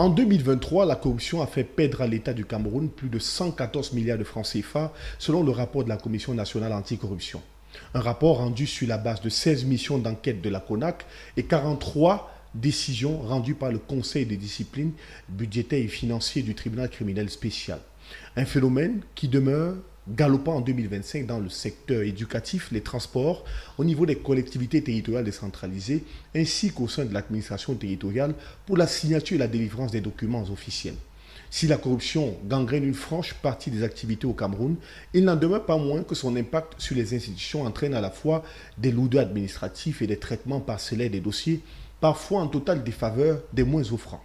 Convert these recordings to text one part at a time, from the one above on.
En 2023, la corruption a fait perdre à l'État du Cameroun plus de 114 milliards de francs CFA, selon le rapport de la Commission nationale anticorruption. Un rapport rendu sur la base de 16 missions d'enquête de la CONAC et 43 décisions rendues par le Conseil de discipline budgétaire et financier du tribunal criminel spécial. Un phénomène qui demeure galopant en 2025 dans le secteur éducatif, les transports, au niveau des collectivités territoriales décentralisées, ainsi qu'au sein de l'administration territoriale pour la signature et la délivrance des documents officiels. Si la corruption gangrène une franche partie des activités au Cameroun, il n'en demeure pas moins que son impact sur les institutions entraîne à la fois des lourdeurs administratifs et des traitements parcellaires des dossiers, parfois en totale défaveur des moins offrants.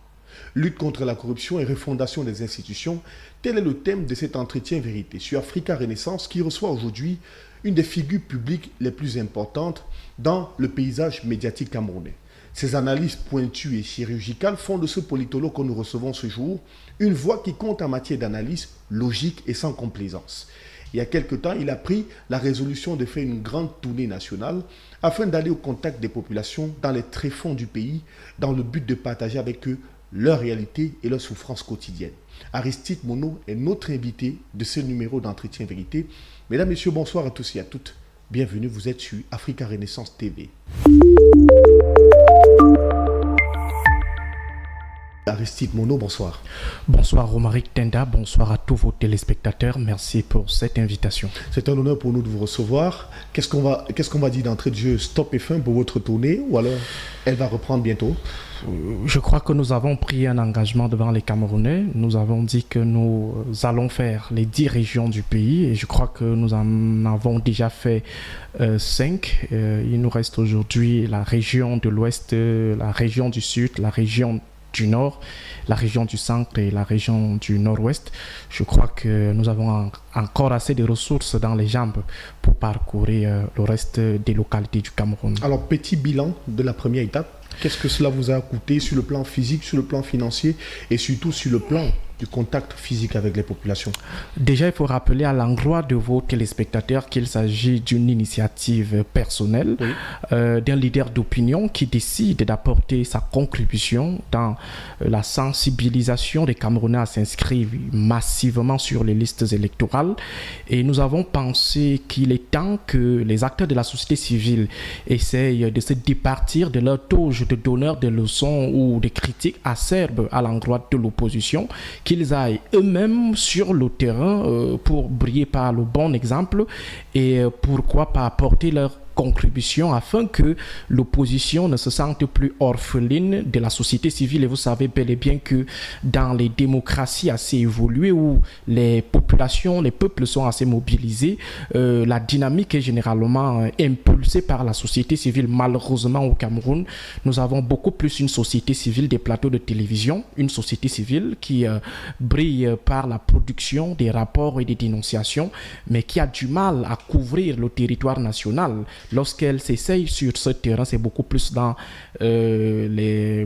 Lutte contre la corruption et refondation des institutions, tel est le thème de cet entretien vérité sur Africa Renaissance qui reçoit aujourd'hui une des figures publiques les plus importantes dans le paysage médiatique camerounais. Ces analyses pointues et chirurgicales font de ce politologue que nous recevons ce jour une voix qui compte en matière d'analyse logique et sans complaisance. Il y a quelque temps, il a pris la résolution de faire une grande tournée nationale afin d'aller au contact des populations dans les tréfonds du pays dans le but de partager avec eux leur réalité et leurs souffrances quotidiennes. Aristide Monod est notre invité de ce numéro d'entretien vérité. Mesdames, Messieurs, bonsoir à tous et à toutes. Bienvenue, vous êtes sur Africa Renaissance TV. Aristide Monod, bonsoir. Bonsoir Romaric Tenda, bonsoir à tous vos téléspectateurs. Merci pour cette invitation. C'est un honneur pour nous de vous recevoir. Qu'est-ce qu'on va dire d'entrée de jeu? Stop et fin pour votre tournée ou alors elle va reprendre bientôt? Je crois que nous avons pris un engagement devant les Camerounais. Nous avons dit que nous allons faire les 10 régions du pays et je crois que nous en avons déjà fait 5. Il nous reste aujourd'hui la région de l'Ouest, la région du Sud, la région du Nord, la région du Centre et la région du Nord-Ouest. Je crois que nous avons encore assez de ressources dans les jambes pour parcourir le reste des localités du Cameroun. Alors, petit bilan de la première étape. Qu'est-ce que cela vous a coûté sur le plan physique, sur le plan financier et surtout sur le plan du contact physique avec les populations? Déjà, il faut rappeler à l'endroit de vos téléspectateurs qu'il s'agit d'une initiative personnelle, oui, d'un leader d'opinion qui décide d'apporter sa contribution dans la sensibilisation des Camerounais à s'inscrire massivement sur les listes électorales. Et nous avons pensé qu'il est temps que les acteurs de la société civile essayent de se départir de leur toge de donneurs de leçons ou de critiques acerbes à l'endroit de l'opposition, qu'ils aillent eux-mêmes sur le terrain pour briller par le bon exemple et pourquoi pas apporter leur contribution afin que l'opposition ne se sente plus orpheline de la société civile. Et vous savez bel et bien que dans les démocraties assez évoluées où les populations, les peuples sont assez mobilisés, la dynamique est généralement impulsée par la société civile. Malheureusement au Cameroun, nous avons beaucoup plus une société civile des plateaux de télévision, une société civile qui brille par la production des rapports et des dénonciations, mais qui a du mal à couvrir le territoire national. Lorsqu'elle s'essaye sur ce terrain, c'est beaucoup plus dans les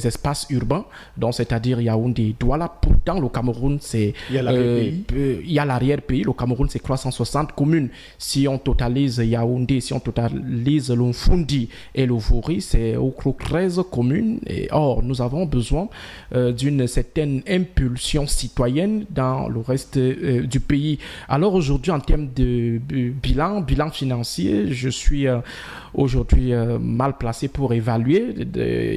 espaces urbains, donc c'est-à-dire Yaoundé, Douala. Pourtant, le Cameroun, c'est... Il y a l'arrière-pays. Le Cameroun, c'est 360 communes. Si on totalise Yaoundé, si on totalise le Mfundi et le Vouri, c'est au 13 communes. Et or, nous avons besoin d'une certaine impulsion citoyenne dans le reste du pays. Alors aujourd'hui, en termes de bilan financier, je suis aujourd'hui mal placé pour évaluer,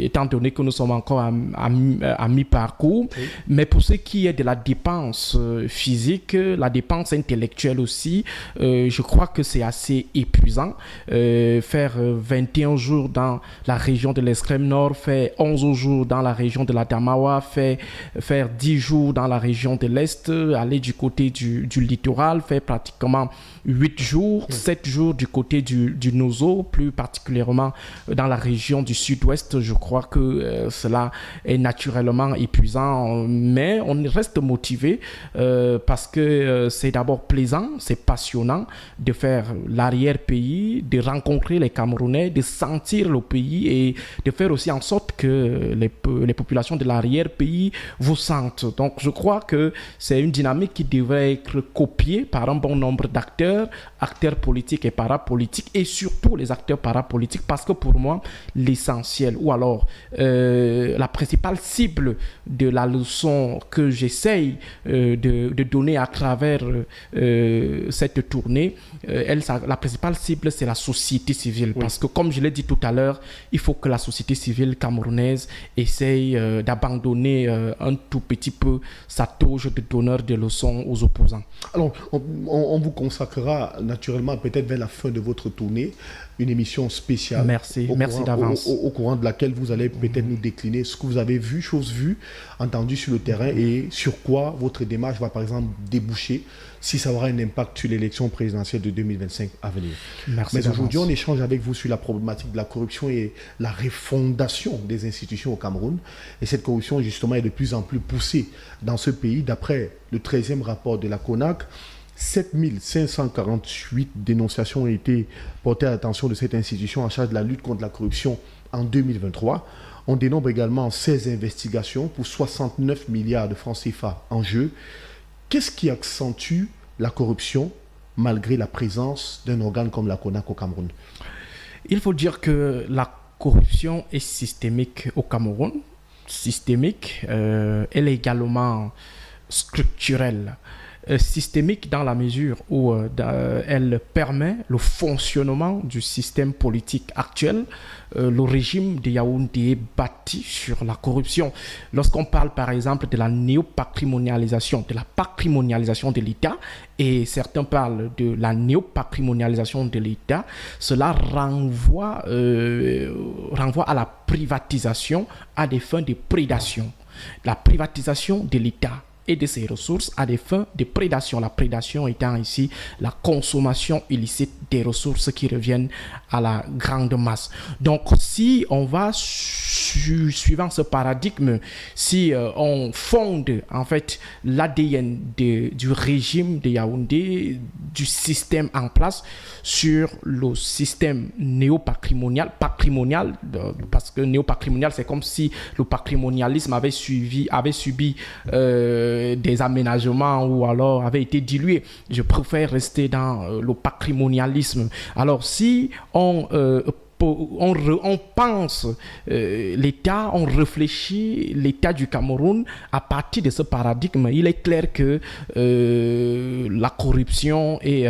étant donné que nous sommes encore à mi-parcours. Oui. Mais pour ce qui est de la dépense physique, la dépense intellectuelle aussi, je crois que c'est assez épuisant. Faire 21 jours dans la région de l'extrême nord, faire 11 jours dans la région de la Damawa, faire 10 jours dans la région de l'Est, aller du côté du littoral, faire pratiquement 8 jours, 7 jours du côté du Nozo, plus particulièrement dans la région du sud-ouest. Je crois que cela est naturellement épuisant, mais on reste motivé parce que c'est d'abord plaisant, c'est passionnant de faire l'arrière-pays, de rencontrer les Camerounais, de sentir le pays et de faire aussi en sorte que les populations de l'arrière-pays vous sentent. Donc je crois que c'est une dynamique qui devrait être copiée par un bon nombre d'acteurs politiques et parapolitiques et surtout les acteurs parapolitiques, parce que pour moi l'essentiel ou alors la principale cible de la leçon que j'essaye de donner à travers cette tournée, la principale cible, c'est la société civile. Parce que, comme je l'ai dit tout à l'heure, il faut que la société civile camerounaise essaye d'abandonner un tout petit peu sa toge de donneur de leçons aux opposants. Alors, on vous consacrera naturellement, peut-être vers la fin de votre tournée, une émission spéciale. Merci d'avance. Au courant de laquelle vous allez peut-être nous décliner ce que vous avez vu, choses vues, entendues sur le terrain et sur quoi votre démarche va par exemple déboucher si ça aura un impact sur l'élection présidentielle de 2025 à venir. Merci. Mais aujourd'hui, on échange avec vous sur la problématique de la corruption et la refondation des institutions au Cameroun. Et cette corruption, justement, est de plus en plus poussée dans ce pays. D'après le 13e rapport de la CONAC, 7548 dénonciations ont été portées à l'attention de cette institution en charge de la lutte contre la corruption en 2023. On dénombre également 16 investigations pour 69 milliards de francs CFA en jeu. Qu'est-ce qui accentue la corruption malgré la présence d'un organe comme la CONAC au Cameroun? Il faut dire que la corruption est systémique au Cameroun. Systémique, elle est également structurelle. Systémique dans la mesure où elle permet le fonctionnement du système politique actuel. Le régime de Yaoundé est bâti sur la corruption. Lorsqu'on parle par exemple de la néopatrimonialisation, de la patrimonialisation de l'État, et certains parlent de la néopatrimonialisation de l'État, cela renvoie à la privatisation à des fins de prédation. La privatisation de l'État et de ses ressources à des fins de prédation. La prédation étant ici la consommation illicite des ressources qui reviennent à la grande masse. Donc, si on va suivant ce paradigme, si on fonde en fait l'ADN du régime de Yaoundé, du système en place sur le système néopatrimonial, parce que néopatrimonial, c'est comme si le patrimonialisme avait subi des aménagements ou alors avait été dilué. Je préfère rester dans le patrimonialisme. Alors, si on pense l'État, on réfléchit l'État du Cameroun à partir de ce paradigme, il est clair que la corruption et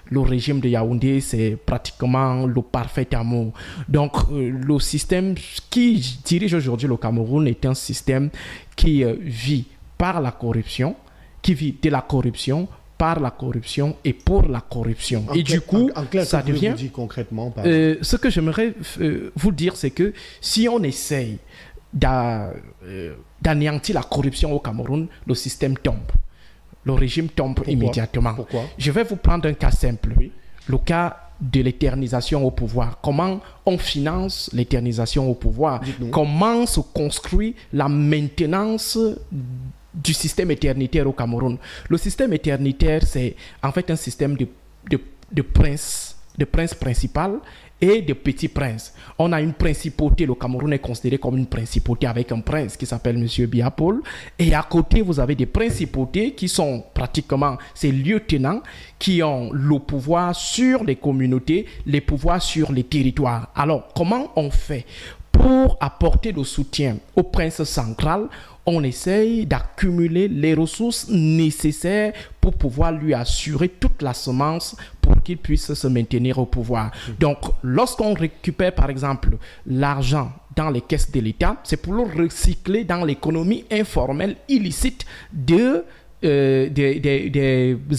le régime de Yaoundé, c'est pratiquement le parfait amour. Donc, le système qui dirige aujourd'hui le Cameroun est un système qui vit par la corruption, qui vit de la corruption, par la corruption et pour la corruption. Et du coup, ça devient... Vous dites concrètement, ce que j'aimerais vous dire, c'est que si on essaye d'anéantir la corruption au Cameroun, le système tombe. Le régime tombe immédiatement. Pourquoi? Je vais vous prendre un cas simple. Oui. Le cas de l'éternisation au pouvoir. Comment on finance l'éternisation au pouvoir? Comment se construit la maintenance du système éternitaire au Cameroun? Le système éternitaire, c'est en fait un système de prince principal et de petits princes. On a une principauté, le Cameroun est considéré comme une principauté avec un prince qui s'appelle M. Biya Paul. Et à côté, vous avez des principautés qui sont pratiquement ces lieutenants qui ont le pouvoir sur les communautés, les pouvoirs sur les territoires. Alors, comment on fait pour apporter le soutien au prince central? On essaye d'accumuler les ressources nécessaires pour pouvoir lui assurer toute la semence pour qu'il puisse se maintenir au pouvoir. Donc, lorsqu'on récupère, par exemple, l'argent dans les caisses de l'État, c'est pour le recycler dans l'économie informelle illicite des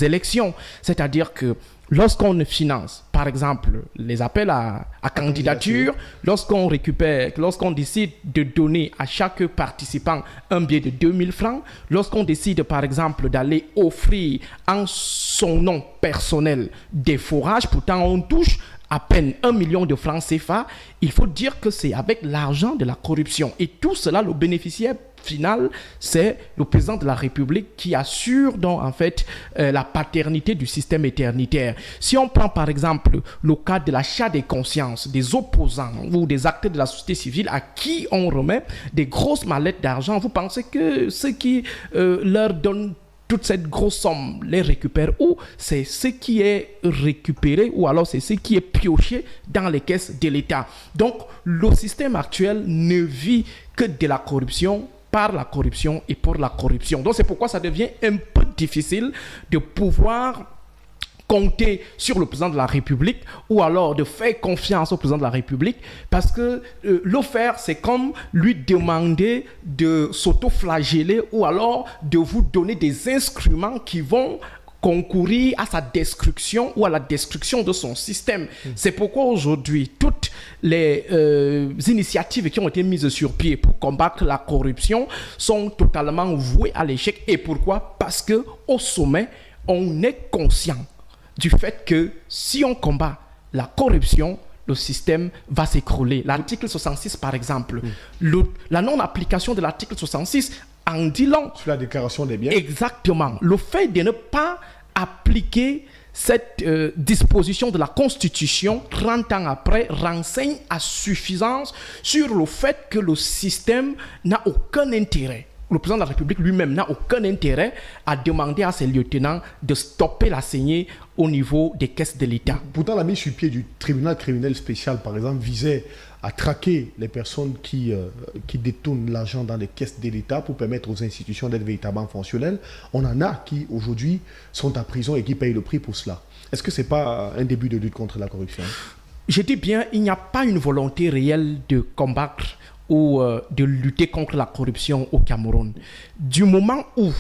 élections. C'est-à-dire que lorsqu'on finance, par exemple, les appels à candidature, lorsqu'on décide de donner à chaque participant un billet de 2000 francs, lorsqu'on décide, par exemple, d'aller offrir en son nom personnel des fourrages, pourtant on touche à peine 1 million de francs CFA, il faut dire que c'est avec l'argent de la corruption. Et tout cela, le bénéficiaire final, c'est le président de la République qui assure donc en fait la paternité du système éternitaire. Si on prend par exemple le cas de l'achat des consciences des opposants ou des acteurs de la société civile à qui on remet des grosses mallettes d'argent, vous pensez que ceux qui leur donnent toute cette grosse somme les récupère où? C'est ce qui est récupéré ou alors c'est ce qui est pioché dans les caisses de l'État. Donc, le système actuel ne vit que de la corruption, par la corruption et pour la corruption. Donc, c'est pourquoi ça devient un peu difficile de pouvoir compter sur le président de la République ou alors de faire confiance au président de la République parce que le faire, c'est comme lui demander de s'auto-flageller ou alors de vous donner des instruments qui vont concourir à sa destruction ou à la destruction de son système. C'est pourquoi aujourd'hui, toutes les initiatives qui ont été mises sur pied pour combattre la corruption sont totalement vouées à l'échec. Et pourquoi? Parce qu'au sommet, on est conscient du fait que si on combat la corruption, le système va s'écrouler. L'article 66, par exemple, la non-application de l'article 66 en dit long. Sur la déclaration des biens. Exactement. Le fait de ne pas appliquer cette disposition de la Constitution 30 ans après renseigne à suffisance sur le fait que le système n'a aucun intérêt. Le président de la République lui-même n'a aucun intérêt à demander à ses lieutenants de stopper la saignée au niveau des caisses de l'État. Pourtant, la mise sur pied du tribunal criminel spécial, par exemple, visait à traquer les personnes qui détournent l'argent dans les caisses de l'État pour permettre aux institutions d'être véritablement fonctionnelles. On en a qui, aujourd'hui, sont en prison et qui payent le prix pour cela. Est-ce que ce n'est pas un début de lutte contre la corruption? Je dis bien, il n'y a pas une volonté réelle de combattre ou de lutter contre la corruption au Cameroun. Du moment où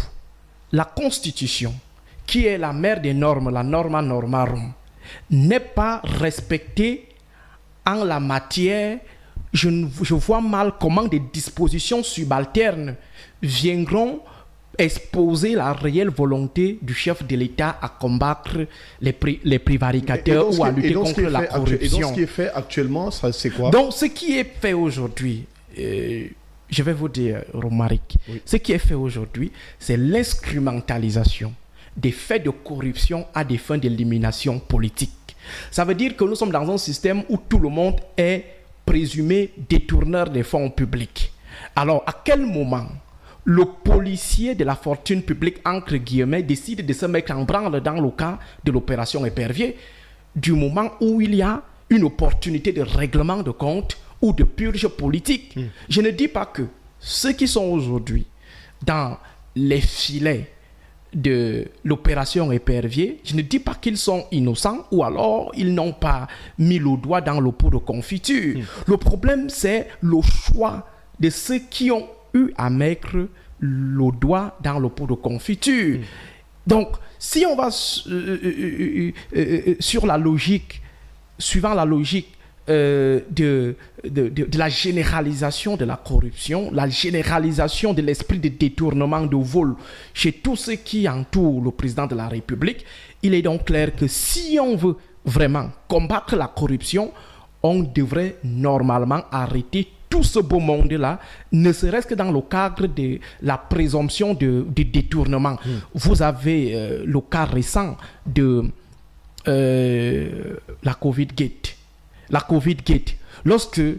la Constitution, qui est la mère des normes, la norma normarum, n'est pas respectée en la matière, je vois mal comment des dispositions subalternes viendront exposer la réelle volonté du chef de l'État à combattre les prévaricateurs ou à lutter contre la corruption. Et donc ce qui est fait actuellement, c'est quoi? Donc ce qui est fait aujourd'hui, je vais vous dire, Romaric, ce qui est fait aujourd'hui, c'est l'instrumentalisation des faits de corruption à des fins d'élimination politique. Ça veut dire que nous sommes dans un système où tout le monde est présumé détourneur des fonds publics. Alors, à quel moment le policier de la fortune publique, entre guillemets, décide de se mettre en branle dans le cas de l'opération Épervier, du moment où il y a une opportunité de règlement de compte ou de purge politique? Je ne dis pas que ceux qui sont aujourd'hui dans les filets de l'opération Épervier, je ne dis pas qu'ils sont innocents ou alors ils n'ont pas mis le doigt dans le pot de confiture. Le problème, c'est le choix de ceux qui ont eu à mettre le doigt dans le pot de confiture. Donc, si on va sur la logique, suivant la logique de la généralisation de la corruption, la généralisation de l'esprit de détournement de vol chez tous ceux qui entourent le président de la République, il est donc clair que si on veut vraiment combattre la corruption, on devrait normalement arrêter tout ce beau monde-là, ne serait-ce que dans le cadre de la présomption de détournement. Vous avez le cas récent de la Covid-Gate. La Covid-Gate.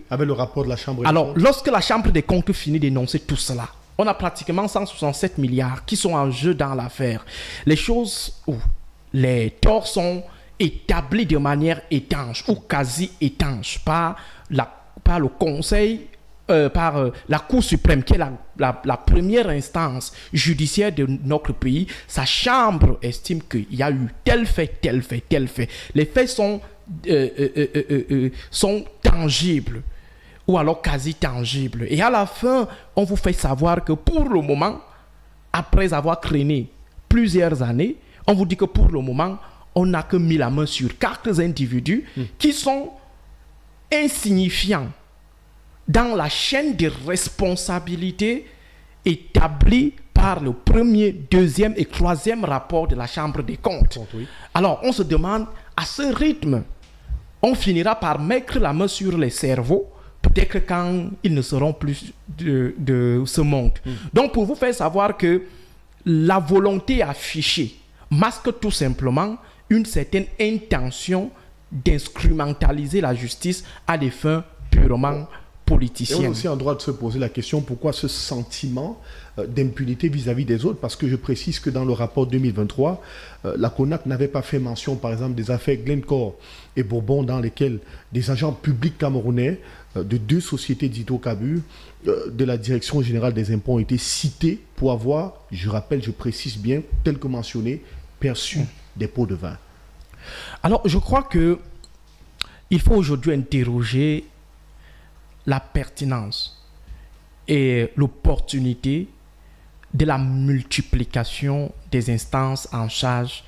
Avec le rapport de la Chambre des comptes. comptes. Lorsque la Chambre des comptes finit d'énoncer tout cela, on a pratiquement 167 milliards qui sont en jeu dans l'affaire. Les choses où les torts sont établis de manière étanche ou quasi étanche par le Conseil, par la Cour suprême, qui est la première instance judiciaire de notre pays. Sa chambre estime qu'il y a eu tel fait, tel fait, tel fait. Les faits sont tangibles ou alors quasi tangibles. Et à la fin, on vous fait savoir que pour le moment, après avoir traîné plusieurs années, on vous dit que pour le moment, on n'a que mis la main sur 4 individus qui sont insignifiants dans la chaîne de responsabilité établie par le premier, deuxième et troisième rapport de la Chambre des comptes. Alors, on se demande, à ce rythme, on finira par mettre la main sur les cerveaux, peut-être quand ils ne seront plus de ce monde. Donc, pour vous faire savoir que la volonté affichée masque tout simplement une certaine intention d'instrumentaliser la justice à des fins purement politicienne. Et on est aussi en droit de se poser la question, pourquoi ce sentiment d'impunité vis-à-vis des autres? Parce que je précise que dans le rapport 2023, la CONAC n'avait pas fait mention, par exemple, des affaires Glencore et Bourbon, dans lesquelles des agents publics camerounais de 2 sociétés d'hydrocarbures de la Direction générale des impôts ont été cités pour avoir, je rappelle, je précise bien, tel que mentionné, perçu des pots de vin. Alors, je crois que il faut aujourd'hui interroger la pertinence et l'opportunité de la multiplication des instances en charge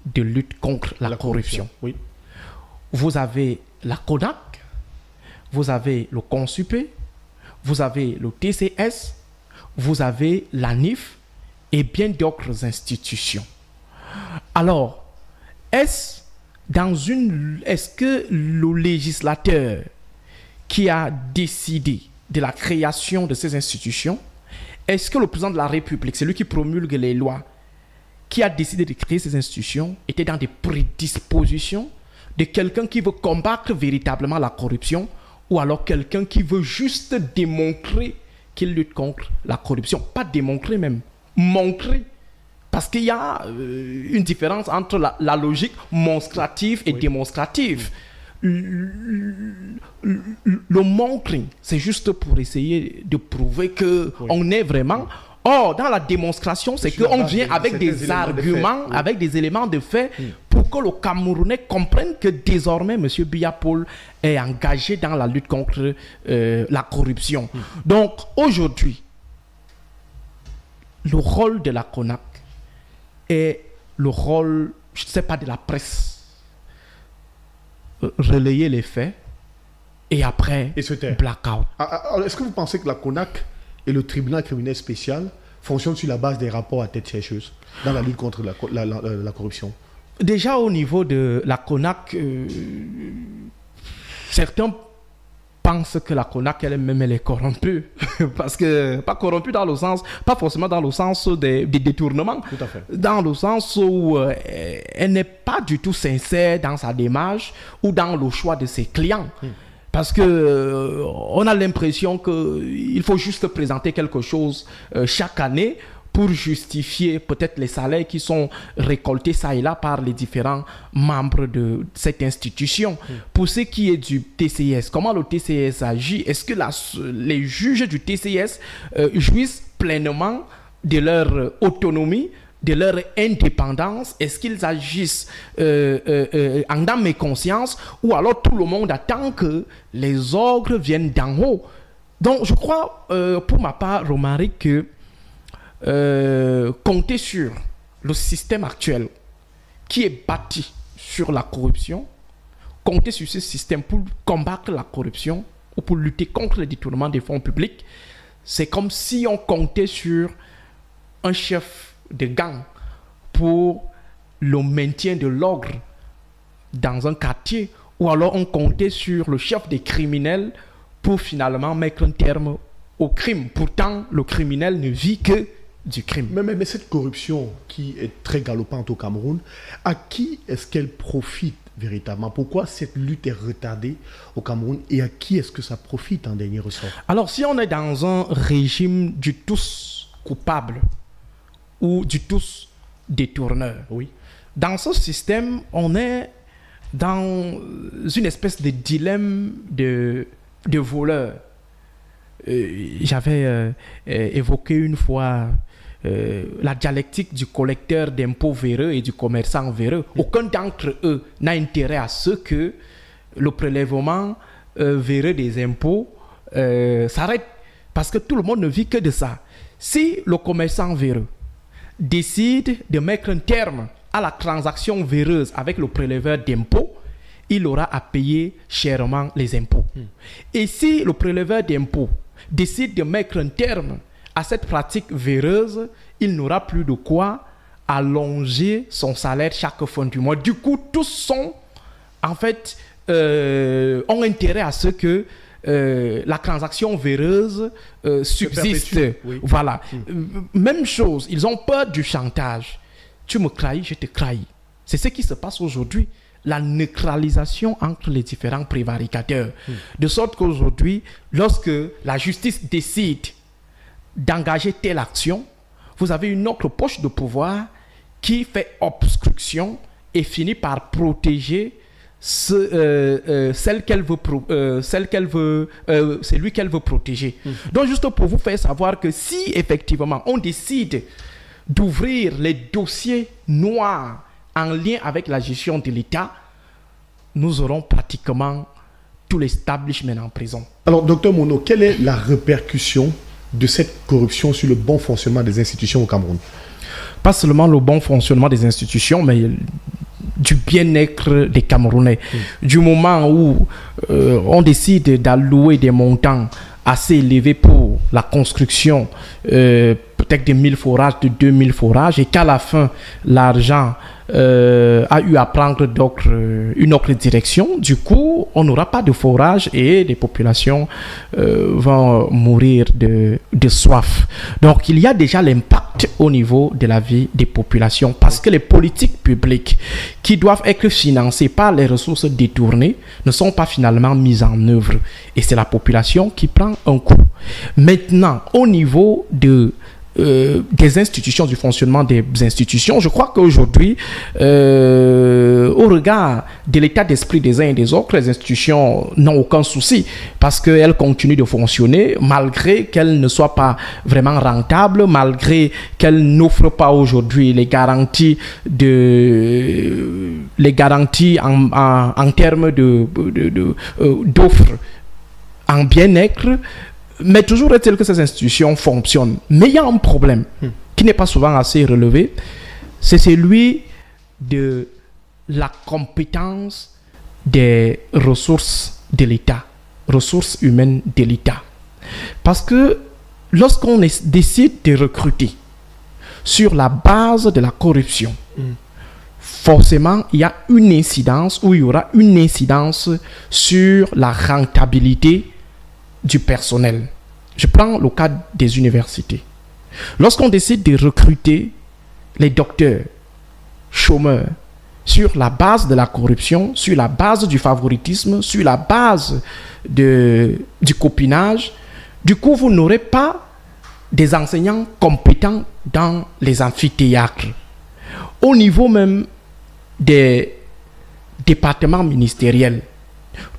de lutte contre la corruption. Oui. Vous avez la CONAC, vous avez le CONSUPE, vous avez le TCS, vous avez l'ANIF et bien d'autres institutions. Alors, est-ce que le législateur qui a décidé de la création de ces institutions, est-ce que le président de la République, celui qui promulgue les lois, qui a décidé de créer ces institutions, était dans des prédispositions de quelqu'un qui veut combattre véritablement la corruption, ou alors quelqu'un qui veut juste démontrer qu'il lutte contre la corruption? Pas démontrer même, montrer. Parce qu'il y a une différence entre la logique monstrative et démonstrative. Le montrant, c'est juste pour essayer de prouver qu'on est vraiment... Or, dans la démonstration, c'est qu'on vient avec des arguments, avec des éléments de fait, pour que le Camerounais comprenne que désormais, M. Biya Paul est engagé dans la lutte contre la corruption. Donc, aujourd'hui, le rôle de la CONAC est le rôle, je ne sais pas, de la presse. Relayer les faits et après, blackout. Alors, est-ce que vous pensez que la CONAC et le tribunal criminel spécial fonctionnent sur la base des rapports à tête chercheuse dans la lutte contre la corruption? Déjà au niveau de la CONAC, certains pensent que la CONAC elle-même elle est corrompue. Parce que, pas corrompue dans le sens, pas forcément dans le sens des détournements. Tout à fait. Dans le sens où elle n'est pas du tout sincère dans sa démarche ou dans le choix de ses clients. Parce que on a l'impression qu'il faut juste présenter quelque chose chaque année pour justifier peut-être les salaires qui sont récoltés ça et là par les différents membres de cette institution. Pour ce qui est du TCS, comment le TCS agit? Est-ce que les juges du TCS jouissent pleinement de leur autonomie, de leur indépendance? Est-ce qu'ils agissent en âme et conscience, ou alors tout le monde attend que les ordres viennent d'en haut? Donc je crois, pour ma part, Romaric, que compter sur le système actuel qui est bâti sur la corruption, compter sur ce système pour combattre la corruption ou pour lutter contre le détournement des fonds publics, c'est comme si on comptait sur un chef de gang pour le maintien de l'ordre dans un quartier, ou alors on comptait sur le chef des criminels pour finalement mettre un terme au crime. Pourtant, le criminel ne vit que du crime. Mais cette corruption qui est très galopante au Cameroun, à qui est-ce qu'elle profite véritablement? Pourquoi cette lutte est retardée au Cameroun et à qui est-ce que ça profite en dernier ressort? Alors, si on est dans un régime du tous coupable ou du tous détourneur, oui, dans ce système, on est dans une espèce de dilemme de voleur. J'avais évoqué une fois la dialectique du collecteur d'impôts véreux et du commerçant véreux. Aucun d'entre eux n'a intérêt à ce que le prélèvement véreux des impôts s'arrête, parce que tout le monde ne vit que de ça. Si le commerçant véreux décide de mettre un terme à la transaction véreuse avec le préleveur d'impôts, il aura à payer chèrement les impôts. Et si le préleveur d'impôts décide de mettre un terme à cette pratique véreuse, il n'aura plus de quoi allonger son salaire chaque fin du mois. Du coup, tous sont, en fait, ont intérêt à ce que la transaction véreuse subsiste. Oui. Voilà. Même chose, ils ont peur du chantage. Tu me trahis, je te trahis. C'est ce qui se passe aujourd'hui la neutralisation entre les différents prévaricateurs. De sorte qu'aujourd'hui, lorsque la justice décide d'engager telle action, vous avez une autre poche de pouvoir qui fait obstruction et finit par protéger celle qu'elle veut, c'est lui qu'elle veut protéger. Donc, juste pour vous faire savoir que si effectivement on décide d'ouvrir les dossiers noirs en lien avec la gestion de l'État, nous aurons pratiquement tout l'establishment en prison. Alors, docteur Monod, quelle est la répercussion de cette corruption sur le bon fonctionnement des institutions au Cameroun? Pas seulement le bon fonctionnement des institutions, mais du bien-être des Camerounais. Du moment où on décide d'allouer des montants assez élevés pour la construction peut-être de 1000 forages, de 2000 forages, et qu'à la fin, l'argent a eu à prendre une autre direction, du coup, on n'aura pas de forage et les populations vont mourir de soif. Donc, il y a déjà l'impact au niveau de la vie des populations parce que les politiques publiques qui doivent être financées par les ressources détournées ne sont pas finalement mises en œuvre. Et c'est la population qui prend un coup. Maintenant, au niveau des institutions, du fonctionnement des institutions, je crois qu'aujourd'hui, au regard de l'état d'esprit des uns et des autres, les institutions n'ont aucun souci parce qu'elles continuent de fonctionner malgré qu'elles ne soient pas vraiment rentables, malgré qu'elles n'offrent pas aujourd'hui les garanties en termes d'offres en bien-être. Mais toujours est-il que ces institutions fonctionnent. Mais il y a un problème qui n'est pas souvent assez relevé, c'est celui de la compétence des ressources de l'État, ressources humaines de l'État. Parce que lorsqu'on décide de recruter sur la base de la corruption, forcément, il y a une incidence ou il y aura une incidence sur la rentabilité du personnel. Je prends le cas des universités. Lorsqu'on décide de recruter les docteurs, chômeurs, sur la base de la corruption, sur la base du favoritisme, sur la base du copinage, du coup, vous n'aurez pas des enseignants compétents dans les amphithéâtres. Au niveau même des départements ministériels,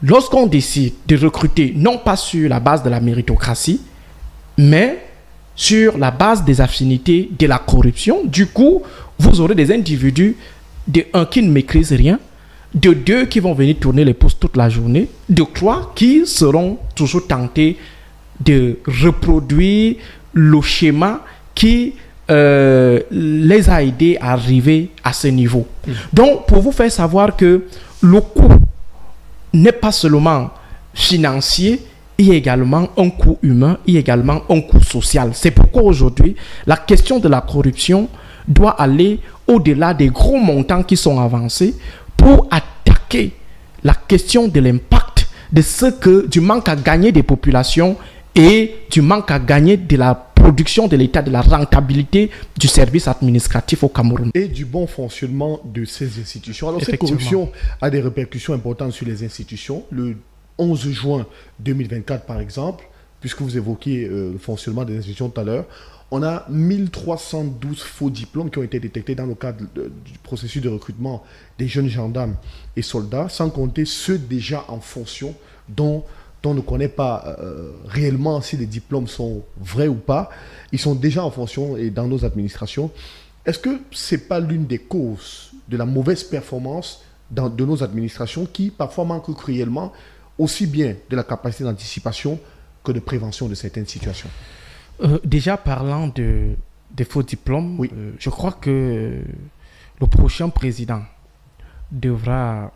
lorsqu'on décide de recruter, non pas sur la base de la méritocratie, mais sur la base des affinités de la corruption, du coup, vous aurez des individus, de un, qui ne maîtrisent rien, de deux, qui vont venir tourner les pouces toute la journée, de trois, qui seront toujours tentés de reproduire le schéma qui les a aidés à arriver à ce niveau. Donc, pour vous faire savoir que le coût n'est pas seulement financier, il y a également un coût humain, il y a également un coût social. C'est pourquoi aujourd'hui, la question de la corruption doit aller au-delà des gros montants qui sont avancés pour attaquer la question de l'impact du manque à gagner des populations et du manque à gagner de la production de l'État, de la rentabilité du service administratif au Cameroun. Et du bon fonctionnement de ces institutions. Alors, cette corruption a des répercussions importantes sur les institutions. Le 11 juin 2024, par exemple, puisque vous évoquiez le fonctionnement des institutions tout à l'heure, on a 1312 faux diplômes qui ont été détectés dans le cadre du processus de recrutement des jeunes gendarmes et soldats, sans compter ceux déjà en fonction dont on ne connaît pas réellement si les diplômes sont vrais ou pas. Ils sont déjà en fonction et dans nos administrations. Est-ce que ce n'est pas l'une des causes de la mauvaise performance de nos administrations qui parfois manquent cruellement aussi bien de la capacité d'anticipation que de prévention de certaines situations? Déjà parlant des faux diplômes, oui. Je crois que le prochain président devra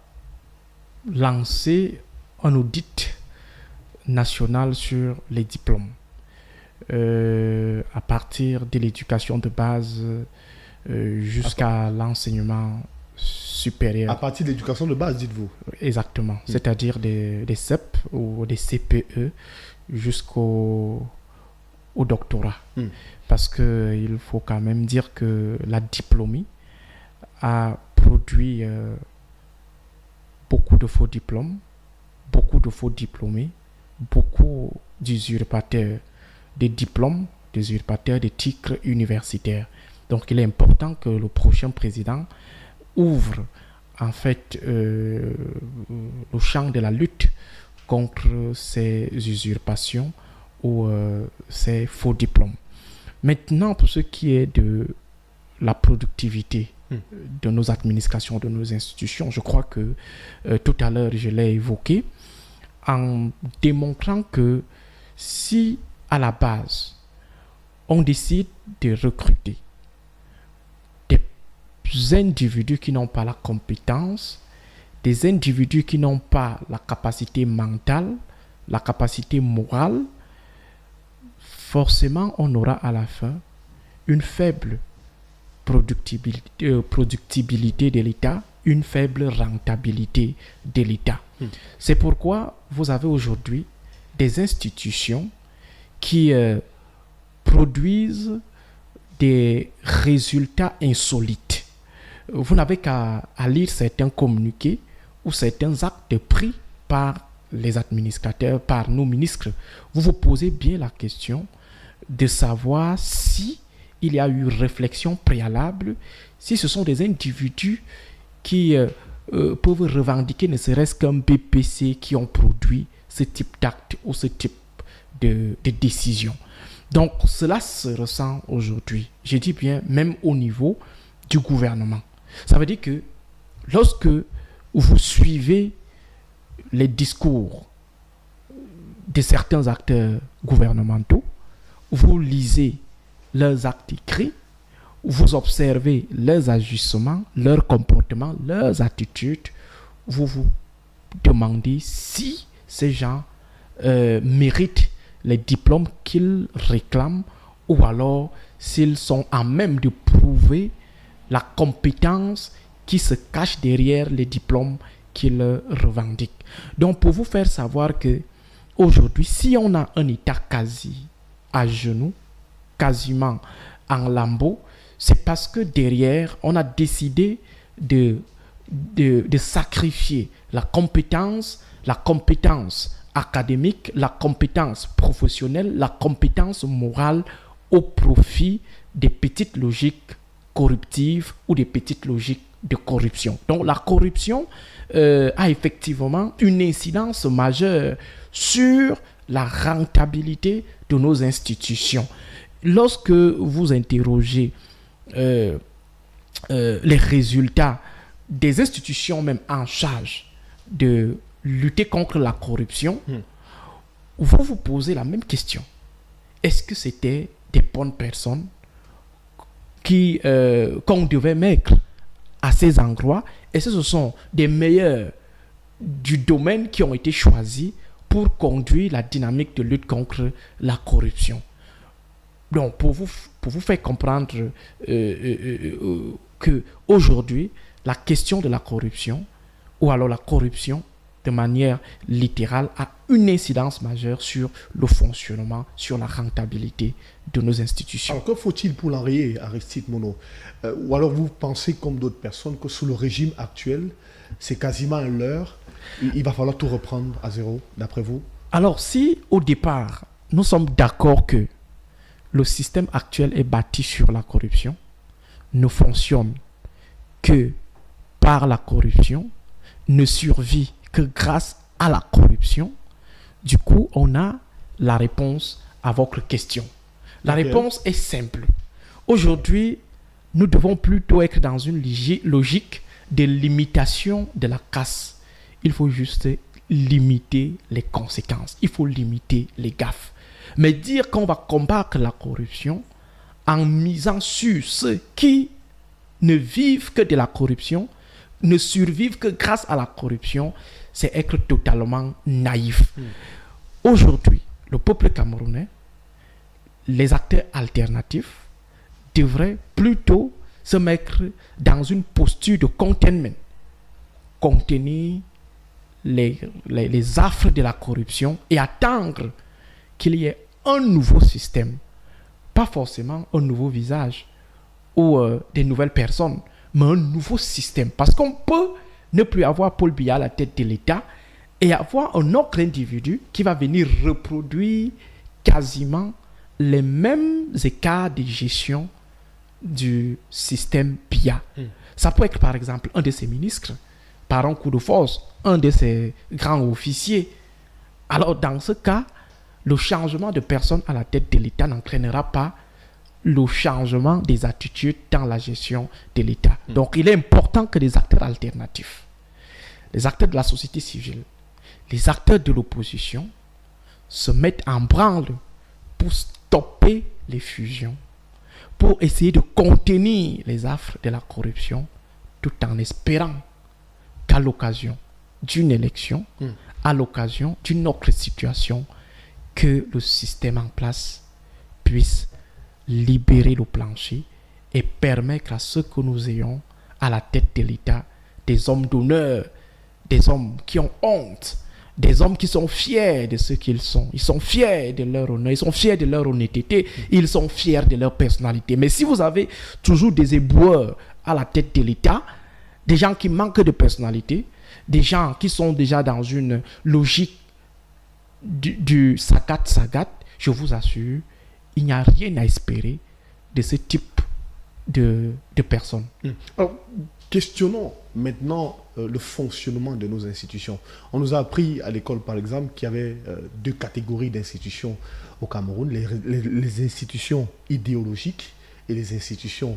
lancer un audit national sur les diplômes à partir de l'éducation de base jusqu'à l'enseignement supérieur. À partir de l'éducation de base, dites-vous? Exactement, c'est-à-dire des CEP ou des CPE jusqu'au doctorat. Parce qu'il faut quand même dire que la diplômie a produit beaucoup de faux diplômes, beaucoup de faux diplômés, beaucoup d'usurpateurs de diplômes, d'usurpateurs de titres universitaires. Donc il est important que le prochain président ouvre en fait le champ de la lutte contre ces usurpations ou ces faux diplômes. Maintenant, pour ce qui est de la productivité de nos administrations, de nos institutions, je crois que tout à l'heure, je l'ai évoqué, en démontrant que si à la base, on décide de recruter des individus qui n'ont pas la compétence, des individus qui n'ont pas la capacité mentale, la capacité morale, forcément on aura à la fin une faible productibilité de l'État, une faible rentabilité de l'État. C'est pourquoi vous avez aujourd'hui des institutions qui produisent des résultats insolites. Vous n'avez qu'à lire certains communiqués ou certains actes pris par les administrateurs, par nos ministres. Vous vous posez bien la question de savoir si il y a eu réflexion préalable, si ce sont des individus qui peuvent revendiquer ne serait-ce qu'un BPC qui ont produit ce type d'acte ou ce type de décision. Donc cela se ressent aujourd'hui, je dis bien même au niveau du gouvernement. Ça veut dire que lorsque vous suivez les discours de certains acteurs gouvernementaux, vous lisez leurs actes écrits, vous observez leurs ajustements, leurs comportements, leurs attitudes, vous vous demandez si ces gens méritent les diplômes qu'ils réclament ou alors s'ils sont à même de prouver la compétence qui se cache derrière les diplômes qu'ils revendiquent. Donc pour vous faire savoir que aujourd'hui, si on a un État quasi à genoux, quasiment en lambeaux, c'est parce que derrière, on a décidé de sacrifier la compétence académique, la compétence professionnelle, la compétence morale au profit des petites logiques corruptives ou des petites logiques de corruption. Donc la corruption a effectivement une incidence majeure sur la rentabilité de nos institutions. Lorsque vous interrogez les résultats des institutions même en charge de lutter contre la corruption, vous vous posez la même question. Est-ce que c'était des bonnes personnes qu'on devait mettre à ces endroits? Est-ce que ce sont des meilleurs du domaine qui ont été choisis pour conduire la dynamique de lutte contre la corruption? Donc, pour vous faire comprendre qu'aujourd'hui, la question de la corruption, ou alors la corruption de manière littérale, a une incidence majeure sur le fonctionnement, sur la rentabilité de nos institutions. Alors, que faut-il pour l'enrayer, Aristide Monod? Ou alors vous pensez, comme d'autres personnes, que sous le régime actuel, c'est quasiment un leurre, il va falloir tout reprendre à zéro, d'après vous? Alors, si au départ, nous sommes d'accord que le système actuel est bâti sur la corruption, ne fonctionne que par la corruption, ne survit que grâce à la corruption, du coup, on a la réponse à votre question. La réponse est simple. Aujourd'hui, nous devons plutôt être dans une logique de limitation de la casse. Il faut juste limiter les conséquences. Il faut limiter les gaffes. Mais dire qu'on va combattre la corruption en misant sur ceux qui ne vivent que de la corruption, ne survivent que grâce à la corruption, c'est être totalement naïf. Aujourd'hui, le peuple camerounais, les acteurs alternatifs devraient plutôt se mettre dans une posture de containment, contenir les affres de la corruption et attendre qu'il y ait un nouveau système, pas forcément un nouveau visage ou des nouvelles personnes, mais un nouveau système. Parce qu'on peut ne plus avoir Paul Biya à la tête de l'État et avoir un autre individu qui va venir reproduire quasiment les mêmes écarts de gestion du système Biya. Ça peut être par exemple un de ses ministres, par un coup de force, un de ses grands officiers. Alors dans ce cas, le changement de personne à la tête de l'État n'entraînera pas le changement des attitudes dans la gestion de l'État. Donc il est important que les acteurs alternatifs, les acteurs de la société civile, les acteurs de l'opposition se mettent en branle pour stopper les fusions, pour essayer de contenir les affres de la corruption, tout en espérant qu'à l'occasion d'une élection, à l'occasion d'une autre situation, que le système en place puisse libérer le plancher et permettre à ceux que nous ayons à la tête de l'État, des hommes d'honneur, des hommes qui ont honte, des hommes qui sont fiers de ce qu'ils sont. Ils sont fiers de leur honneur, ils sont fiers de leur honnêteté, ils sont fiers de leur personnalité. Mais si vous avez toujours des éboueurs à la tête de l'État, des gens qui manquent de personnalité, des gens qui sont déjà dans une logique du sagat, je vous assure, il n'y a rien à espérer de ce type de personnes. Alors, questionnons maintenant le fonctionnement de nos institutions. On nous a appris à l'école, par exemple, qu'il y avait deux catégories d'institutions au Cameroun, les institutions idéologiques et les institutions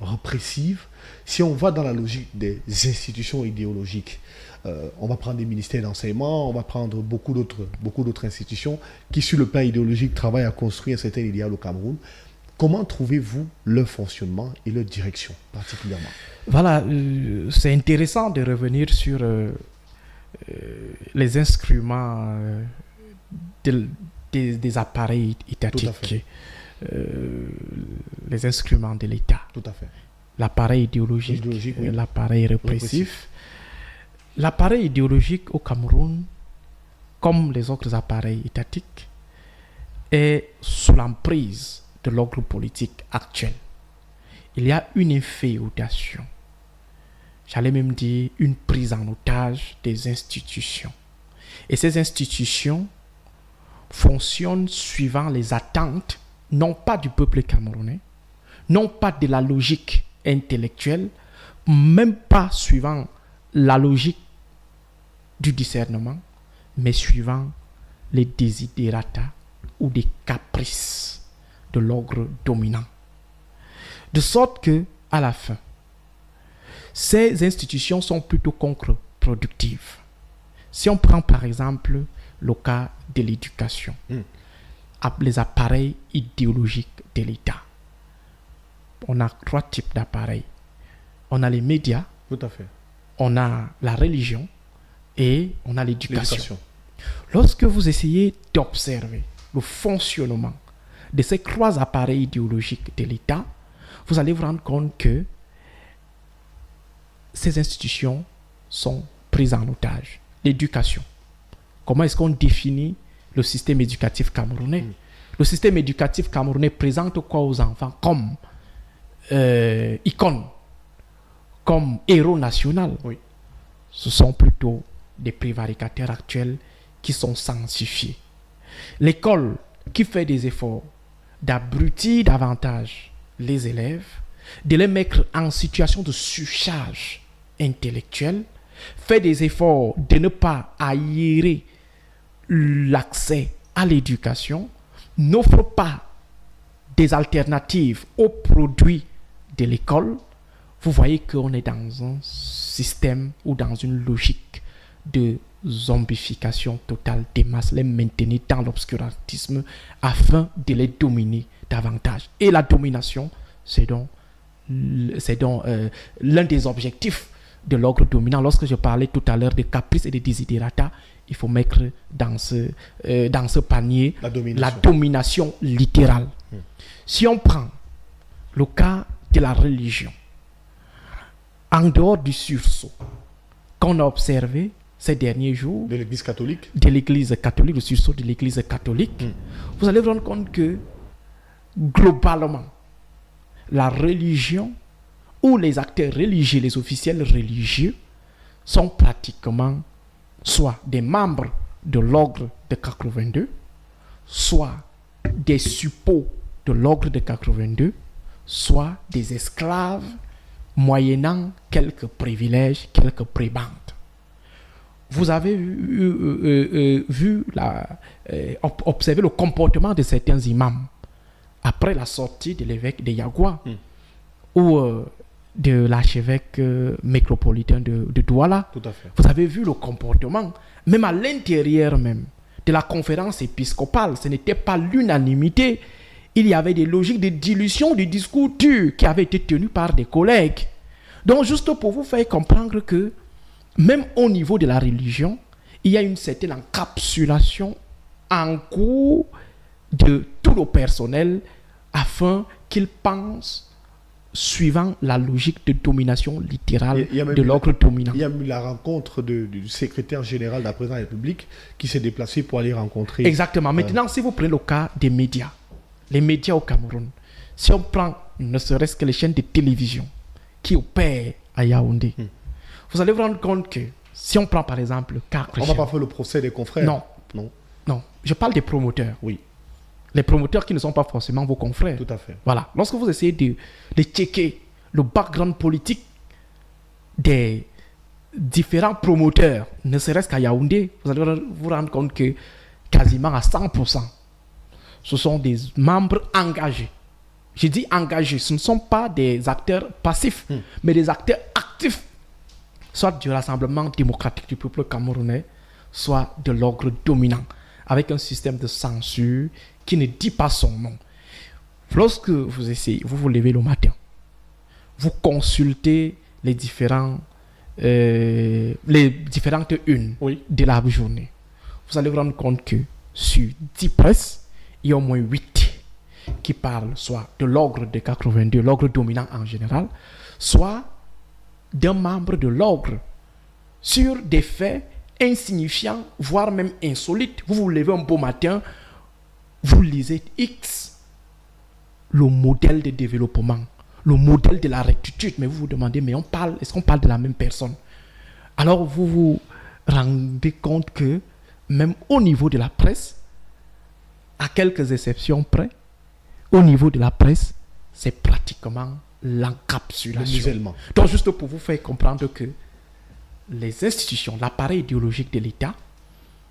répressives. Si on va dans la logique des institutions idéologiques, on va prendre des ministères d'enseignement, on va prendre beaucoup d'autres institutions qui, sur le plan idéologique, travaillent à construire un certain idéal au Cameroun. Comment trouvez-vous leur fonctionnement et leur direction particulièrement? Voilà, c'est intéressant de revenir sur les instruments des appareils étatiques, les instruments de l'État. Tout à fait. L'appareil idéologique, oui. l'appareil répressif. L'appareil idéologique au Cameroun, comme les autres appareils étatiques, est sous l'emprise de l'ordre politique actuel. Il y a une inféodation, j'allais même dire une prise en otage des institutions. Et ces institutions fonctionnent suivant les attentes, non pas du peuple camerounais, non pas de la logique intellectuelle, même pas suivant la logique du discernement, mais suivant les desiderata ou des caprices de l'ordre dominant. De sorte que, à la fin, ces institutions sont plutôt contre-productives. Si on prend par exemple le cas de l'éducation, les appareils idéologiques de l'État, on a 3 types d'appareils. On a les médias, tout à fait. On a la religion et on a l'éducation. Lorsque vous essayez d'observer le fonctionnement de ces 3 appareils idéologiques de l'État, vous allez vous rendre compte que ces institutions sont prises en otage. L'éducation. Comment est-ce qu'on définit le système éducatif camerounais? Le système éducatif camerounais présente quoi aux enfants comme icône, comme héros national? Ce sont plutôt des prévaricateurs actuels qui sont sanctifiés. L'école qui fait des efforts d'abrutir davantage les élèves, de les mettre en situation de surcharge intellectuelle, fait des efforts de ne pas aérer l'accès à l'éducation, n'offre pas des alternatives aux produits de l'école. Vous voyez qu'on est dans un système ou dans une logique de zombification totale des masses, les maintenir dans l'obscurantisme afin de les dominer davantage. Et la domination, c'est donc l'un des objectifs de l'ordre dominant. Lorsque je parlais tout à l'heure de caprices et de desiderata, il faut mettre dans ce panier la domination littérale. Si on prend le cas de la religion, en dehors du sursaut qu'on a observé ces derniers jours de l'Église catholique, le sursaut de l'Église catholique, vous allez vous rendre compte que globalement, la religion ou les acteurs religieux, les officiels religieux, sont pratiquement soit des membres de l'ordre de 82, soit des suppôts de l'ordre de 82, soit des esclaves moyennant quelques privilèges, quelques prébendes. Vous avez observé le comportement de certains imams après la sortie de l'évêque de Yagua ou de l'archevêque métropolitain de Douala. Tout à fait. Vous avez vu le comportement, même à l'intérieur même de la conférence épiscopale, ce n'était pas l'unanimité. Il y avait des logiques de dilution du discours dur qui avaient été tenues par des collègues. Donc, juste pour vous faire comprendre que même au niveau de la religion, il y a une certaine encapsulation en cours de tout le personnel afin qu'ils pensent suivant la logique de domination littérale de l'ordre dominant. Il y a eu la rencontre du secrétaire général de la présidence de la République qui s'est déplacé pour aller rencontrer... Exactement. Maintenant, si vous prenez le cas des médias, les médias au Cameroun, si on prend ne serait-ce que les chaînes de télévision qui opèrent à Yaoundé, vous allez vous rendre compte que si on prend par exemple le cas chrétien... On ne va pas faire le procès des confrères. Non. Je parle des promoteurs. Oui. Les promoteurs qui ne sont pas forcément vos confrères. Tout à fait. Voilà. Lorsque vous essayez de checker le background politique des différents promoteurs, ne serait-ce qu'à Yaoundé, vous allez vous rendre compte que quasiment à 100%, ce sont des membres engagés. Je dis engagés, ce ne sont pas des acteurs passifs, mais des acteurs actifs, soit du Rassemblement démocratique du peuple camerounais, soit de l'ordre dominant, avec un système de censure qui ne dit pas son nom. Lorsque vous essayez, vous vous levez le matin, vous consultez les différentes unes de la journée, vous allez vous rendre compte que sur 10 presses, il y a au moins 8 qui parlent soit de l'ordre de 82, l'ordre dominant en général, soit d'un membre de l'ordre sur des faits insignifiants, voire même insolites. Vous vous levez un beau matin, vous lisez X, le modèle de développement, le modèle de la rectitude, mais vous vous demandez, mais est-ce qu'on parle de la même personne? Alors vous vous rendez compte que même au niveau de la presse, à quelques exceptions près, au niveau de la presse, c'est pratiquement l'encapsulation. Le musellement. Donc juste pour vous faire comprendre que les institutions, l'appareil idéologique de l'État,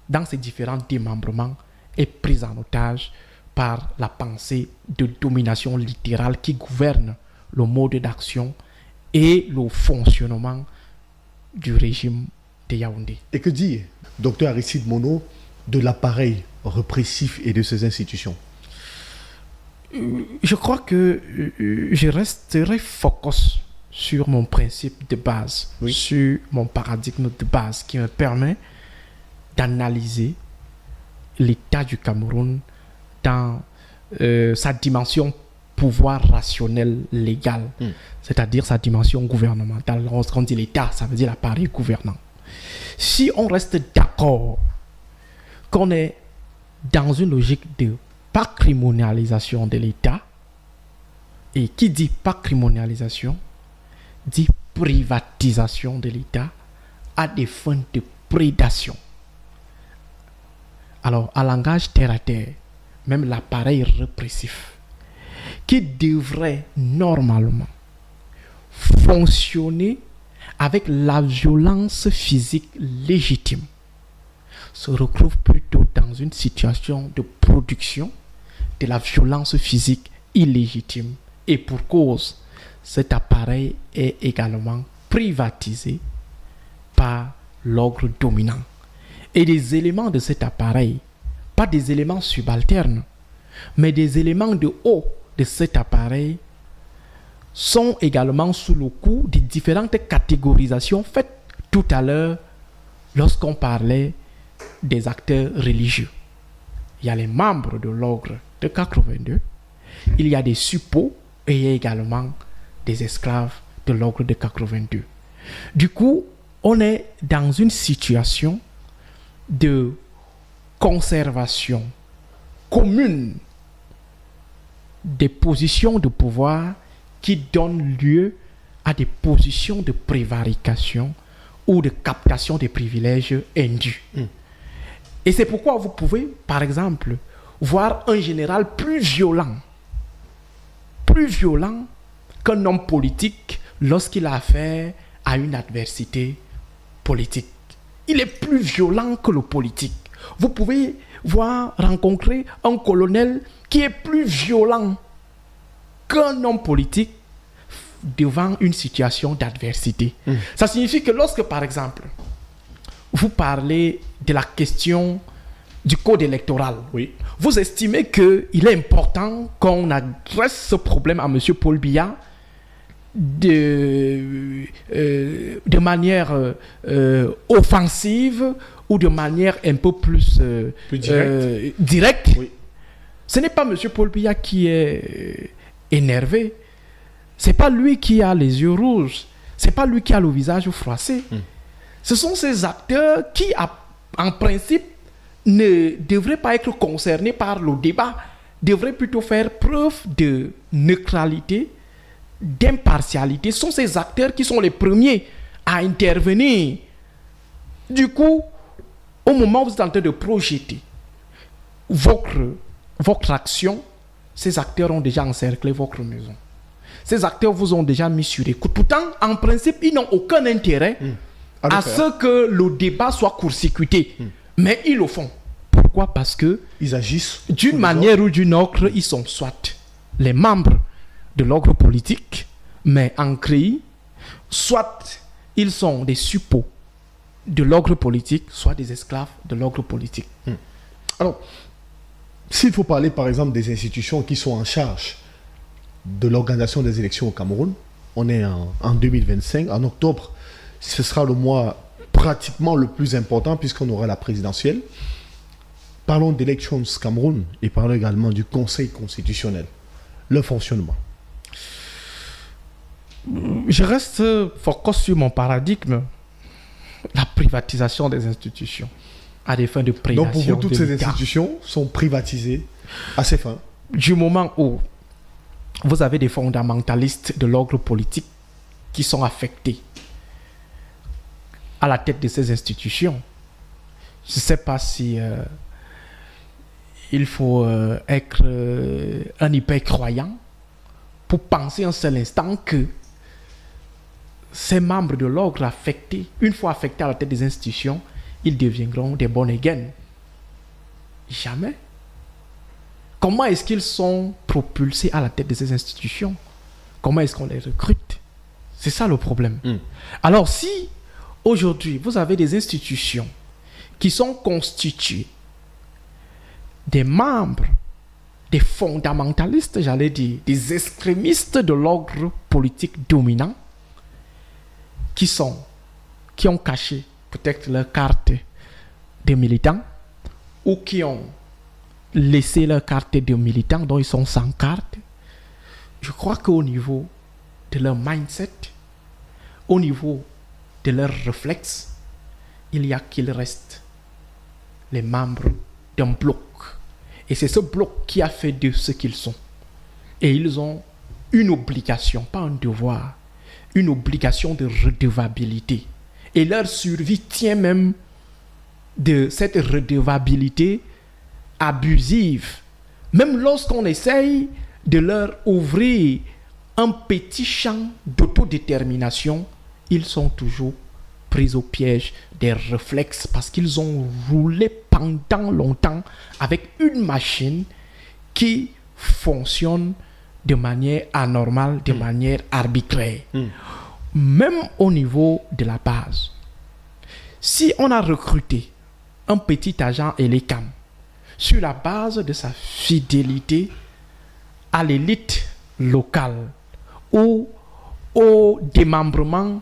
dans ses différents démembrements, est pris en otage par la pensée de domination littérale qui gouverne le mode d'action et le fonctionnement du régime de Yaoundé. Et que dit Dr Aristide Mono de l'appareil répressif et de ces institutions? Je crois que je resterai focus sur mon principe de base, sur mon paradigme de base qui me permet d'analyser l'état du Cameroun dans sa dimension pouvoir rationnel légal, c'est-à-dire sa dimension gouvernementale. Lorsqu'on dit l'État, ça veut dire l'appareil gouvernant. Si on reste d'accord qu'on est dans une logique de patrimonialisation de l'État, et qui dit patrimonialisation dit privatisation de l'État à des fins de prédation. Alors, à langage terre à terre, même l'appareil répressif, qui devrait normalement fonctionner avec la violence physique légitime, se retrouve plutôt dans une situation de production de la violence physique illégitime. Et pour cause, cet appareil est également privatisé par l'ordre dominant. Et des éléments de cet appareil, pas des éléments subalternes, mais des éléments de haut de cet appareil, sont également sous le coup des différentes catégorisations faites tout à l'heure lorsqu'on parlait des acteurs religieux. Il y a les membres de l'ordre de 82, il y a des suppôts et il y a également des esclaves de l'ordre de 82. Du coup, on est dans une situation de conservation commune des positions de pouvoir qui donnent lieu à des positions de prévarication ou de captation des privilèges indus. Et c'est pourquoi vous pouvez, par exemple, voir un général plus violent qu'un homme politique lorsqu'il a affaire à une adversité politique. Il est plus violent que le politique. Vous pouvez rencontrer un colonel qui est plus violent qu'un homme politique devant une situation d'adversité. Ça signifie que lorsque, par exemple, vous parlez de la question du code électoral, vous estimez qu'il est important qu'on adresse ce problème à M. Paul Biya de manière offensive ou de manière un peu plus directe. Ce n'est pas M. Paul Biya qui est énervé. Ce n'est pas lui qui a les yeux rouges. Ce n'est pas lui qui a le visage froissé. Ce sont ces acteurs qui, en principe, ne devraient pas être concernés par le débat, devraient plutôt faire preuve de neutralité, d'impartialité. Ce sont ces acteurs qui sont les premiers à intervenir. Du coup, au moment où vous êtes en train de projeter votre action, ces acteurs ont déjà encerclé votre maison. Ces acteurs vous ont déjà mis sur écoute. Pourtant, en principe, ils n'ont aucun intérêt à ce que le débat soit court-circuité. Mais ils le font. Pourquoi? Parce que ils agissent d'une manière ou d'une autre, ils sont soit les membres de l'ordre politique, mais en CREI, soit ils sont des suppôts de l'ordre politique, soit des esclaves de l'ordre politique. Alors, s'il faut parler par exemple des institutions qui sont en charge de l'organisation des élections au Cameroun, on est en 2025, en octobre, ce sera le mois pratiquement le plus important puisqu'on aura la présidentielle. Parlons d'Elections Cameroun et parlons également du Conseil constitutionnel, le fonctionnement. Je reste focus sur mon paradigme, la privatisation des institutions à des fins de prédation. Donc pour vous, toutes ces institutions sont privatisées à ces fins? Du moment où vous avez des fondamentalistes de l'ordre politique qui sont affectés à la tête de ces institutions, je ne sais pas si il faut être un hyper-croyant pour penser un seul instant que ces membres de l'ordre affectés, une fois affectés à la tête des institutions, ils deviendront des born again. Jamais. Comment est-ce qu'ils sont propulsés à la tête de ces institutions? Comment est-ce qu'on les recrute? C'est ça le problème. Alors si aujourd'hui vous avez des institutions qui sont constituées des membres, des fondamentalistes, j'allais dire, des extrémistes de l'ordre politique dominant, qui ont caché peut-être leur carte de militants ou qui ont laissé leur carte de militants dont ils sont sans carte, je crois qu'au niveau de leur mindset, au niveau de leurs réflexes, il y a qu'ils restent les membres d'un bloc. Et c'est ce bloc qui a fait d'eux ce qu'ils sont. Et ils ont une obligation, pas un devoir, une obligation de redevabilité. Et leur survie tient même de cette redevabilité abusive. Même lorsqu'on essaye de leur ouvrir un petit champ d'autodétermination, ils sont toujours pris au piège des réflexes parce qu'ils ont roulé pendant longtemps avec une machine qui fonctionne de manière anormale, de manière arbitraire. Même au niveau de la base, si on a recruté un petit agent ELECAM sur la base de sa fidélité à l'élite locale ou au démembrement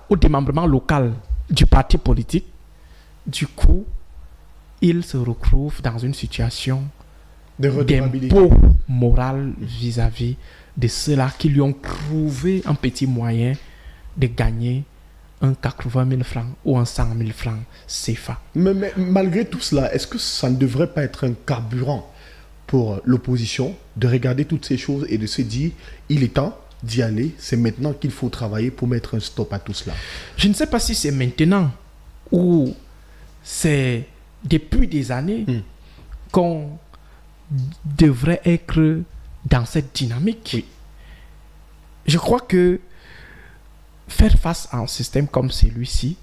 au démembrement local du parti politique, du coup, il se retrouve dans une situation d'impôt moral vis-à-vis de ceux-là qui lui ont trouvé un petit moyen de gagner un 80 000 francs ou un 100 000 francs CFA. Mais malgré tout cela, est-ce que ça ne devrait pas être un carburant pour l'opposition de regarder toutes ces choses et de se dire, il est temps d'y aller. C'est maintenant qu'il faut travailler pour mettre un stop à tout cela. Je ne sais pas si c'est maintenant ou c'est depuis des années qu'on devrait être dans cette dynamique. Oui. Je crois que faire face à un système comme celui-ci,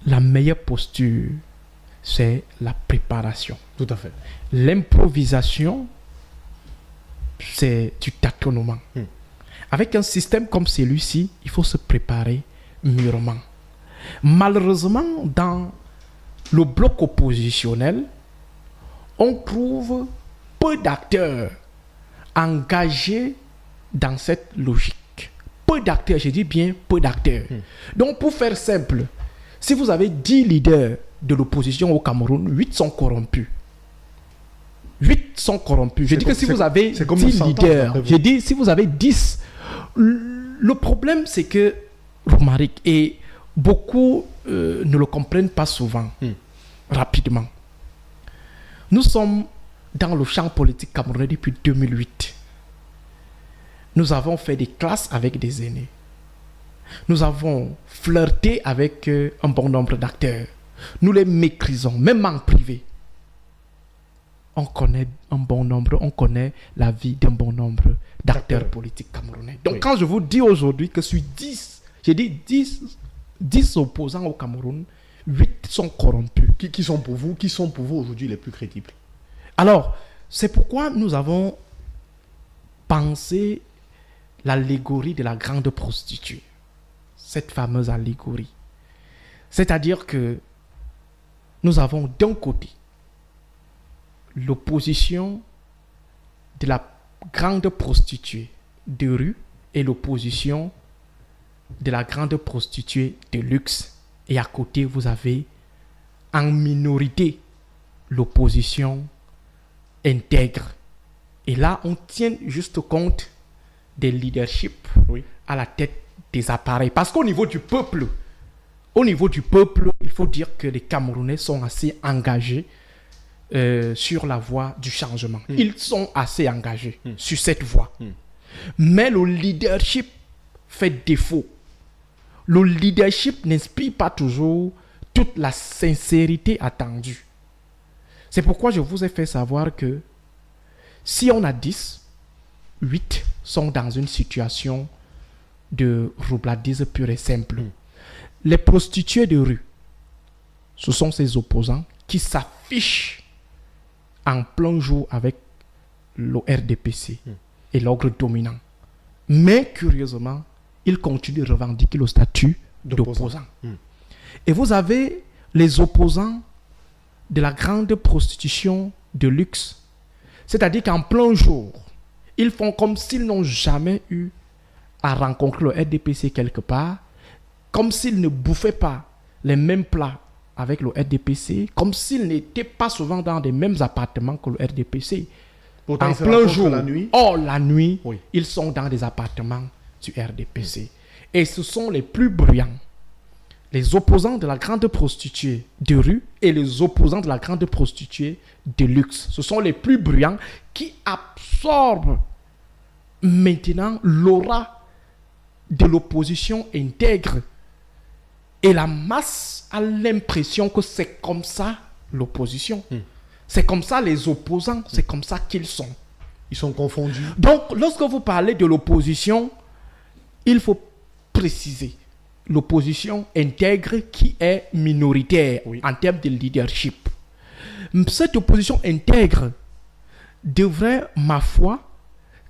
la meilleure posture, c'est la préparation. Tout à fait. L'improvisation, c'est du tâtonnement. Avec un système comme celui-ci, il faut se préparer mûrement. Malheureusement, dans le bloc oppositionnel, on trouve peu d'acteurs engagés dans cette logique. Peu d'acteurs, je dis bien peu d'acteurs. Donc, pour faire simple, si vous avez 10 leaders de l'opposition au Cameroun, 8 sont corrompus. 8 sont corrompus. Je dis que si vous avez 10 leaders, je dis si vous avez 10, le problème c'est que, Romaric, et beaucoup ne le comprennent pas souvent, rapidement. Nous sommes dans le champ politique camerounais depuis 2008. Nous avons fait des classes avec des aînés. Nous avons flirté avec un bon nombre d'acteurs. Nous les méprisons, même en privé. On connaît un bon nombre, on connaît la vie d'un bon nombre d'acteurs politiques camerounais. Donc quand je vous dis aujourd'hui que sur 10, j'ai dit 10 opposants au Cameroun, 8 sont corrompus. Qui sont pour vous aujourd'hui les plus crédibles? Alors, c'est pourquoi nous avons pensé l'allégorie de la grande prostituée. Cette fameuse allégorie. C'est-à-dire que nous avons d'un côté l'opposition de la grande prostituée de rue et l'opposition de la grande prostituée de luxe. Et à côté, vous avez en minorité l'opposition intègre. Et là, on tient juste compte des leaderships à la tête des appareils. Parce qu'au niveau du peuple, il faut dire que les Camerounais sont assez engagés sur la voie du changement. Ils sont assez engagés sur cette voie. Mais le leadership fait défaut. Le leadership n'inspire pas toujours toute la sincérité attendue. C'est pourquoi je vous ai fait savoir que si on a 10, 8 sont dans une situation de roubladise pure et simple. Les prostituées de rue, ce sont ces opposants qui s'affichent en plein jour avec le RDPC et l'ordre dominant. Mais curieusement, ils continuent de revendiquer le statut d'opposant. Et vous avez les opposants de la grande prostitution de luxe. C'est-à-dire qu'en plein jour, ils font comme s'ils n'ont jamais eu à rencontrer le RDPC quelque part, comme s'ils ne bouffaient pas les mêmes plats avec le RDPC, comme s'ils n'étaient pas souvent dans les mêmes appartements que le RDPC. Pourtant, en plein jour, la nuit. la nuit, ils sont dans des appartements du RDPC. Et ce sont les plus bruyants. Les opposants de la grande prostituée de rue et les opposants de la grande prostituée de luxe. Ce sont les plus bruyants qui absorbent maintenant l'aura de l'opposition intègre. Et la masse a l'impression que c'est comme ça l'opposition. C'est comme ça les opposants, c'est comme ça qu'ils sont. Ils sont confondus. Donc, lorsque vous parlez de l'opposition, il faut préciser l'opposition intègre qui est minoritaire en termes de leadership. Cette opposition intègre devrait, ma foi,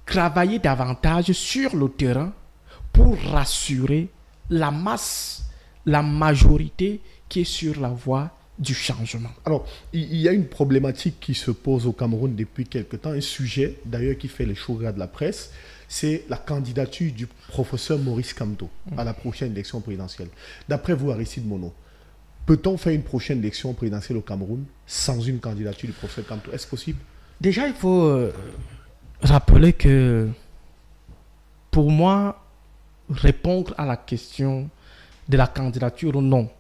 travailler davantage sur le terrain pour rassurer la masse, la majorité qui est sur la voie du changement. Alors, il y a une problématique qui se pose au Cameroun depuis quelque temps, un sujet d'ailleurs qui fait les chaud gras de la presse, c'est la candidature du professeur Maurice Kamto à la prochaine élection présidentielle. D'après vous, Aristide Mono, peut-on faire une prochaine élection présidentielle au Cameroun sans une candidature du professeur Kamto? Est-ce possible? Déjà, il faut rappeler que pour moi, répondre à la question de la candidature ou non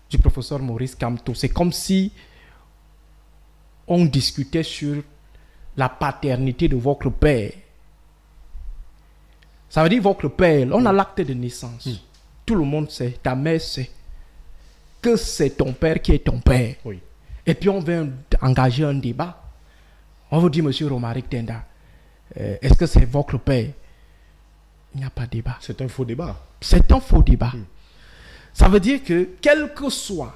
du professeur Maurice Kamto, c'est comme si on discutait sur la paternité de votre père Ça veut dire votre père. On a l'acte de naissance. Tout le monde sait, ta mère sait que c'est ton père qui est ton père. Oui. Et puis on vient engager un débat. On vous dit, monsieur Romaric Tenda, est-ce que c'est votre père? Il n'y a pas de débat. C'est un faux débat. C'est un faux débat. Ça veut dire que quel que soit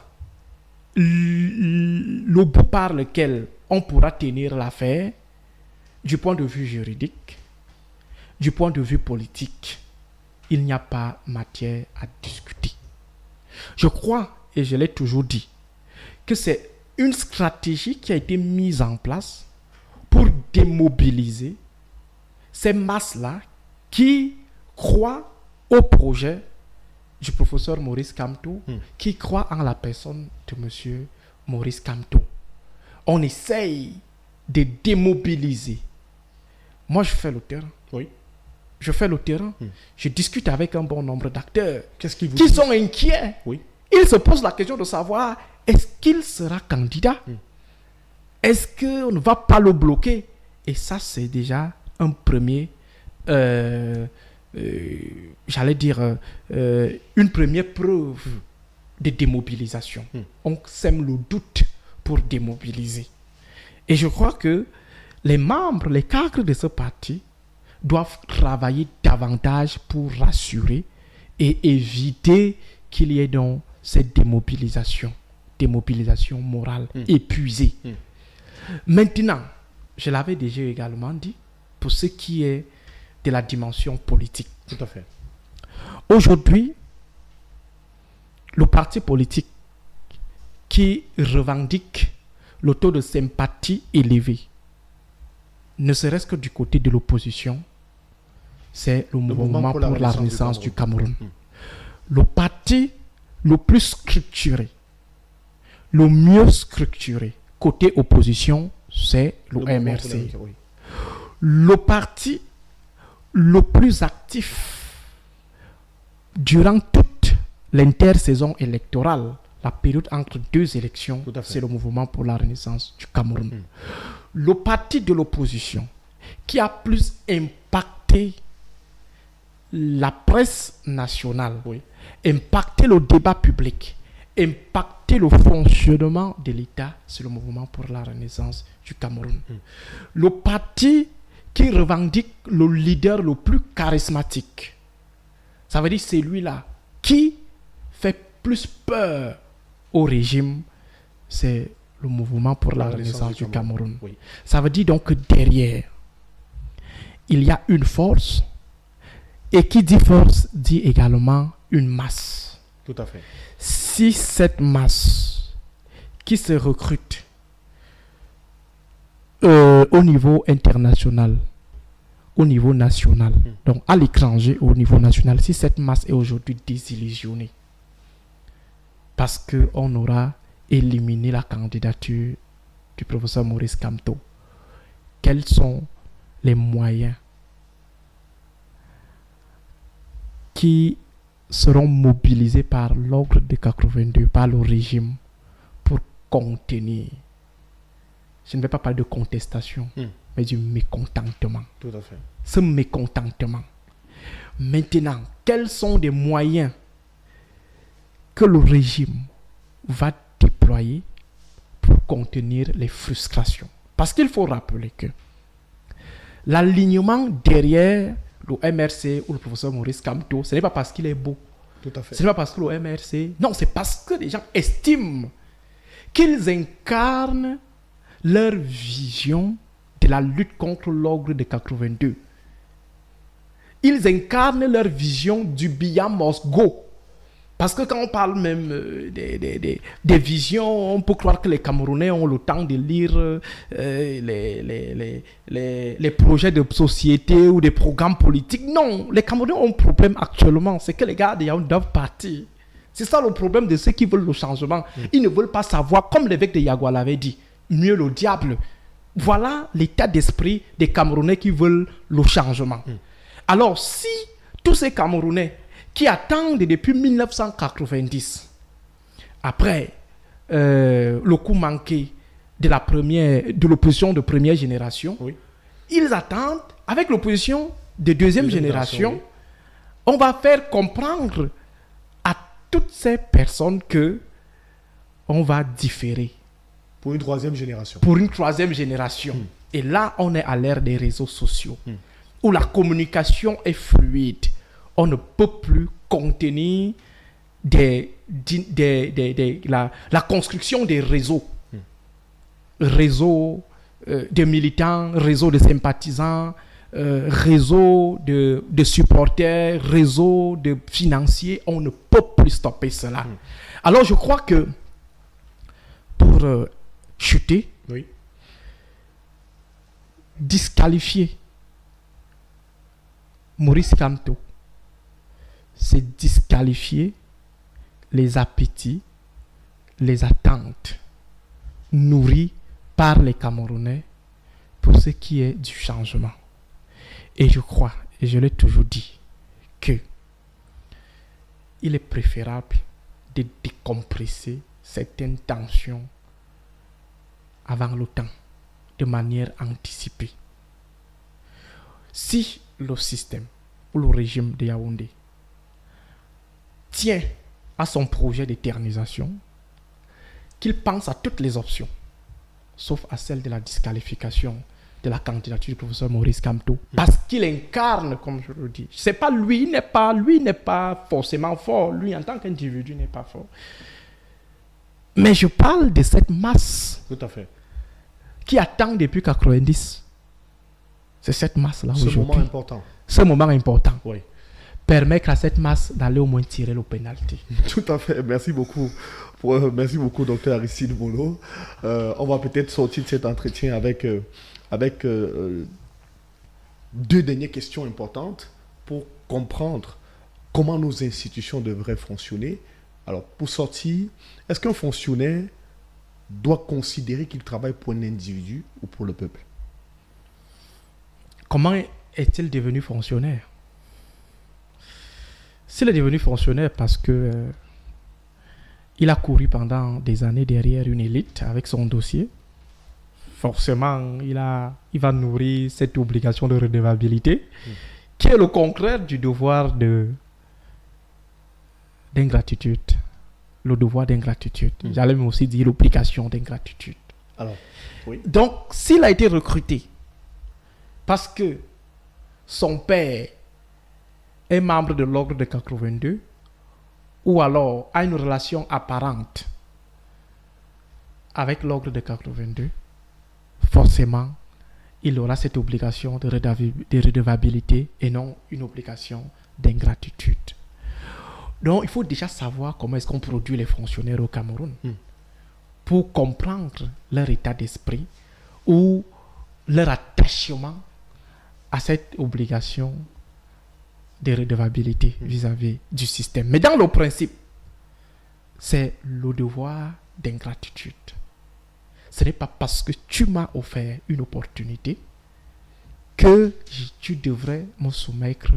le bout par lequel on pourra tenir l'affaire, du point de vue juridique, du point de vue politique, il n'y a pas matière à discuter. Je crois, et je l'ai toujours dit, que c'est une stratégie qui a été mise en place pour démobiliser ces masses-là qui croient au projet du professeur Maurice Kamto, qui croient en la personne de monsieur Maurice Kamto. On essaye de démobiliser. Moi, je fais le terrain. Oui. Je fais le terrain. Je discute avec un bon nombre d'acteurs Qu'est-ce qui vous qui dit? sont inquiets. Oui. Ils se posent la question de savoir est-ce qu'il sera candidat? Est-ce qu'on ne va pas le bloquer? Et ça, c'est déjà un premier, j'allais dire, une première preuve de démobilisation. On sème le doute pour démobiliser. Et je crois que les membres, les cadres de ce parti doivent travailler davantage pour rassurer et éviter qu'il y ait donc cette démobilisation morale épuisée. Maintenant, je l'avais déjà également dit, pour ce qui est de la dimension politique. Tout à fait. Aujourd'hui, le parti politique qui revendique le taux de sympathie élevé, ne serait-ce que du côté de l'opposition, c'est le mouvement pour la renaissance du Cameroun. Le parti le plus structuré, le mieux structuré, côté opposition, c'est le MRC. Oui. Le parti le plus actif durant toute l'intersaison électorale, la période entre deux élections, c'est le mouvement pour la renaissance du Cameroun. Le parti de l'opposition qui a plus impacté la presse nationale, impacté le débat public, impacter le fonctionnement de l'État, c'est le mouvement pour la renaissance du Cameroun. Le parti qui revendique le leader le plus charismatique, ça veut dire celui-là qui fait plus peur au régime, c'est le mouvement pour la renaissance du Cameroun. Oui. Ça veut dire donc que derrière, il y a une force, et qui dit force dit également une masse. Tout à fait. Si cette masse qui se recrute au niveau international, au niveau national, donc à l'étranger, au niveau national, si cette masse est aujourd'hui désillusionnée, parce qu'on aura éliminé la candidature du professeur Maurice Kamto, quels sont les moyens qui seront mobilisés par l'ordre de 82, par le régime, pour contenir, je ne vais pas parler de contestation, mais du mécontentement. Tout à fait. Ce mécontentement. Maintenant, quels sont les moyens que le régime va déployer pour contenir les frustrations? Parce qu'il faut rappeler que l'alignement derrière le MRC ou le professeur Maurice Kamto, ce n'est pas parce qu'il est beau. Tout à fait. Ce n'est pas parce que le MRC... Non, c'est parce que les gens estiment qu'ils incarnent leur vision de la lutte contre l'ogre de 82. Ils incarnent leur vision du Biya must go. Parce que quand on parle même des visions, on peut croire que les Camerounais ont le temps de lire les projets de société ou des programmes politiques. Non, les Camerounais ont un problème actuellement, c'est que les gars de Yaoundé doivent partir. C'est ça le problème de ceux qui veulent le changement. Ils ne veulent pas savoir, comme l'évêque de Yagoua l'avait dit, mieux le diable. Voilà l'état d'esprit des Camerounais qui veulent le changement. Alors si tous ces Camerounais qui attendent depuis 1990, après le coup manqué de l'opposition de première génération, ils attendent, avec l'opposition, de deuxième génération, on va faire comprendre à toutes ces personnes que on va différer. Pour une troisième génération. Pour une troisième génération. Et là, on est à l'ère des réseaux sociaux, où la communication est fluide. On ne peut plus contenir la construction des réseaux. Réseaux de militants, réseaux de sympathisants, réseaux de supporters, réseaux de financiers. On ne peut plus stopper cela. Alors, je crois que pour chuter, disqualifier Maurice Kamto, c'est disqualifier les appétits, les attentes nourries par les Camerounais pour ce qui est du changement. Et je crois, et je l'ai toujours dit, que il est préférable de décompresser certaines tensions avant le temps, de manière anticipée. Si le système ou le régime de Yaoundé tient à son projet d'éternisation, qu'il pense à toutes les options, sauf à celle de la disqualification de la candidature du professeur Maurice Kamto, parce qu'il incarne, comme je le dis, c'est pas lui n'est pas forcément fort, lui en tant qu'individu n'est pas fort. Mais je parle de cette masse. Tout à fait. Qui attend depuis 90. C'est cette masse-là aujourd'hui. Ce moment important. Ce moment important. Oui. Permettre à cette masse d'aller au moins tirer le pénalty. Tout à fait. Merci beaucoup. Merci beaucoup, docteur Aristide Molo. On va peut-être sortir de cet entretien avec deux dernières questions importantes pour comprendre comment nos institutions devraient fonctionner. Alors, pour sortir, est-ce qu'un fonctionnaire doit considérer qu'il travaille pour un individu ou pour le peuple? Comment est-il devenu fonctionnaire? S'il est devenu fonctionnaire parce que il a couru pendant des années derrière une élite avec son dossier, forcément, il va nourrir cette obligation de redevabilité, qui est le contraire du devoir d'ingratitude. Le devoir d'ingratitude. J'allais aussi dire l'obligation d'ingratitude. Alors, oui. Donc, s'il a été recruté parce que son père est membre de l'ordre de 82, ou alors a une relation apparente avec l'ordre de 82, forcément, il aura cette obligation de redevabilité et non une obligation d'ingratitude. Donc, il faut déjà savoir comment est-ce qu'on produit les fonctionnaires au Cameroun pour comprendre leur état d'esprit ou leur attachement à cette obligation de redevabilité vis-à-vis du système. Mais dans le principe, c'est le devoir d'ingratitude. Ce n'est pas parce que tu m'as offert une opportunité que tu devrais me soumettre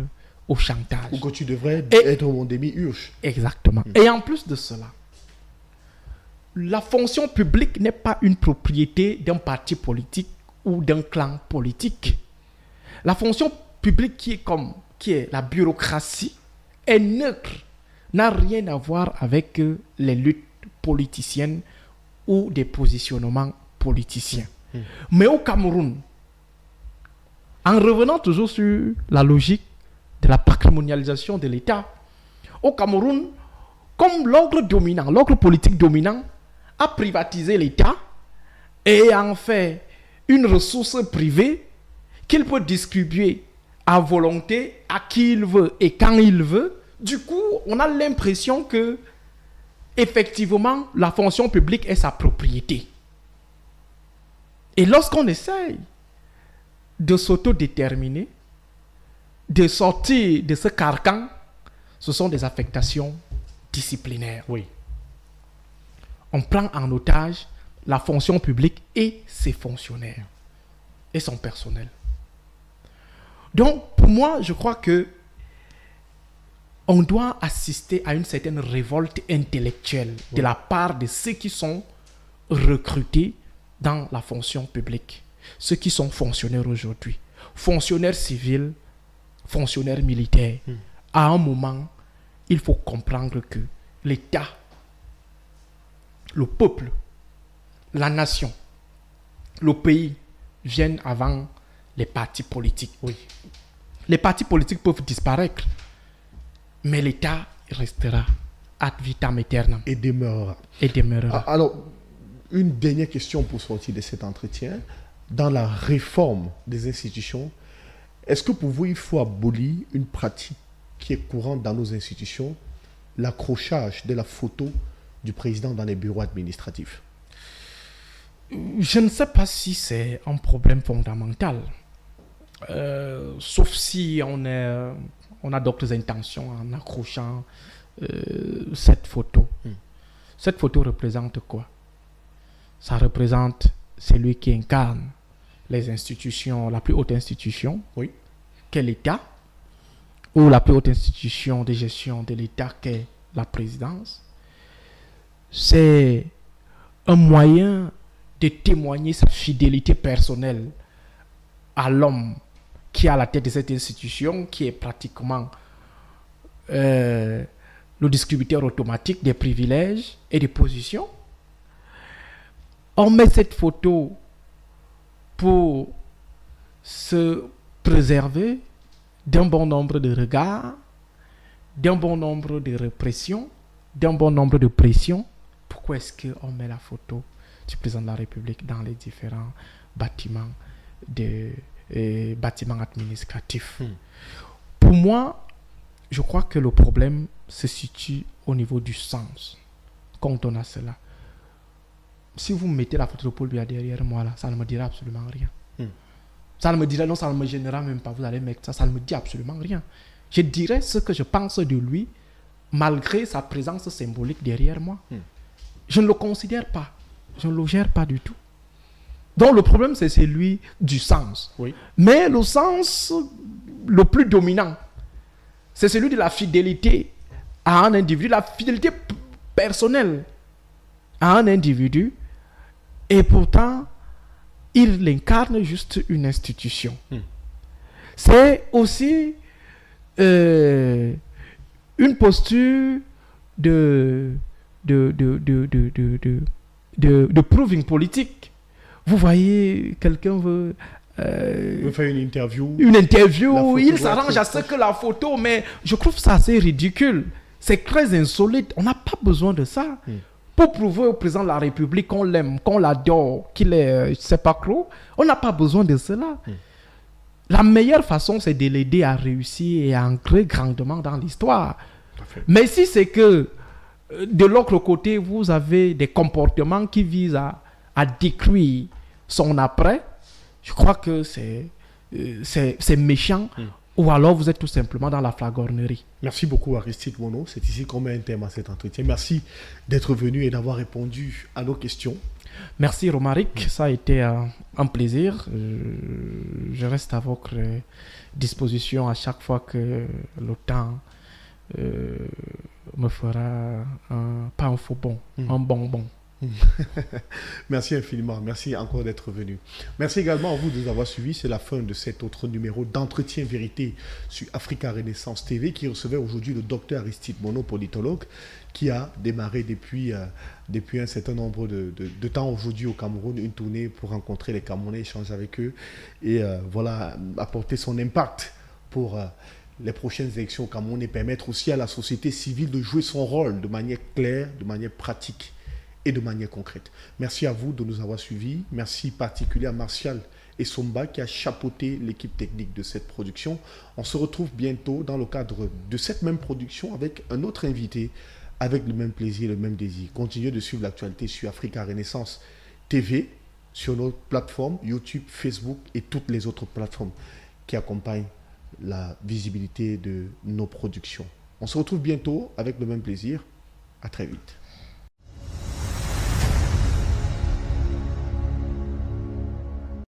au chantage. Ou que tu devrais être mon demi-urge. Exactement. Et en plus de cela, la fonction publique n'est pas une propriété d'un parti politique ou d'un clan politique. La fonction publique qui est la bureaucratie est neutre, n'a rien à voir avec les luttes politiciennes ou des positionnements politiciens. Mais au Cameroun, en revenant toujours sur la logique de la patrimonialisation de l'État, au Cameroun, comme l'ordre politique dominant a privatisé l'État et en fait une ressource privée qu'il peut distribuer à volonté, à qui il veut et quand il veut, du coup, on a l'impression que effectivement, la fonction publique est sa propriété. Et lorsqu'on essaye de s'autodéterminer, de sortir de ce carcan, ce sont des affectations disciplinaires. Oui. On prend en otage la fonction publique et ses fonctionnaires et son personnel. Donc, pour moi, je crois que on doit assister à une certaine révolte intellectuelle de la part de ceux qui sont recrutés dans la fonction publique, ceux qui sont fonctionnaires aujourd'hui, fonctionnaires civils fonctionnaire militaire. À un moment, il faut comprendre que l'État, le peuple, la nation, le pays viennent avant les partis politiques. Oui. Les partis politiques peuvent disparaître, mais l'État restera ad vitam aeternam. Et demeurera. Et demeurera. Alors, une dernière question pour sortir de cet entretien. Dans la réforme des institutions, est-ce que pour vous, il faut abolir une pratique qui est courante dans nos institutions, l'accrochage de la photo du président dans les bureaux administratifs? Je ne sais pas si c'est un problème fondamental. Sauf si on a d'autres intentions en accrochant cette photo. Cette photo représente quoi? Ça représente celui qui incarne les institutions, la plus haute institution, oui, qu'est l'État, ou la plus haute institution de gestion de l'État, qu'est la présidence. C'est un moyen de témoigner sa fidélité personnelle à l'homme qui est à la tête de cette institution, qui est pratiquement le distributeur automatique des privilèges et des positions. On met cette photo pour se préserver d'un bon nombre de regards, d'un bon nombre de répressions, d'un bon nombre de pressions. Pourquoi est-ce qu'on met la photo du président de la République dans les différents bâtiments administratifs? Pour moi, je crois que le problème se situe au niveau du sens. Quand on a cela, si vous mettez la photo de Paul Biya derrière moi, là, ça ne me dira absolument rien. Ça ne me dira, non, ça ne me gênera même pas. Vous allez mettre ça ne me dit absolument rien. Je dirais ce que je pense de lui, malgré sa présence symbolique derrière moi. Je ne le considère pas. Je ne le gère pas du tout. Donc le problème, c'est celui du sens. Oui. Mais le sens le plus dominant, c'est celui de la fidélité à un individu, la fidélité personnelle à un individu. Et pourtant, il incarne juste une institution. C'est aussi une posture de proving politique. Vous voyez, quelqu'un veut faire une interview. Il s'arrange à ce que la photo, mais je trouve ça assez ridicule. C'est très insolite. On n'a pas besoin de ça. Pour prouver au président de la République qu'on l'aime, qu'on l'adore, qu'il est, je ne sais pas trop, on n'a pas besoin de cela. La meilleure façon, c'est de l'aider à réussir et à ancrer grandement dans l'histoire. Mais si c'est que, de l'autre côté, vous avez des comportements qui visent à détruire son après, je crois que c'est méchant. Ou alors vous êtes tout simplement dans la flagornerie. Merci beaucoup Aristide Mono. C'est ici qu'on met un terme à cet entretien. Merci d'être venu et d'avoir répondu à nos questions. Merci Romaric, ça a été un plaisir. Je reste à votre disposition à chaque fois que le temps me fera pas un faux bon, un bonbon. Merci infiniment, merci encore d'être venu. Merci également à vous de nous avoir suivis. C'est la fin de cet autre numéro d'Entretien Vérité sur Africa Renaissance TV qui recevait aujourd'hui le docteur Aristide Mono, politologue, qui a démarré depuis un certain nombre de temps aujourd'hui au Cameroun, une tournée pour rencontrer les Camerounais, échanger avec eux et apporter son impact pour les prochaines élections au Cameroun et permettre aussi à la société civile de jouer son rôle de manière claire, de manière pratique et de manière concrète. Merci à vous de nous avoir suivis. Merci particulièrement à Martial et Somba qui a chapeauté l'équipe technique de cette production. On se retrouve bientôt dans le cadre de cette même production avec un autre invité avec le même plaisir, le même désir. Continuez de suivre l'actualité sur Africa Renaissance TV, sur nos plateformes YouTube, Facebook et toutes les autres plateformes qui accompagnent la visibilité de nos productions. On se retrouve bientôt avec le même plaisir. À très vite.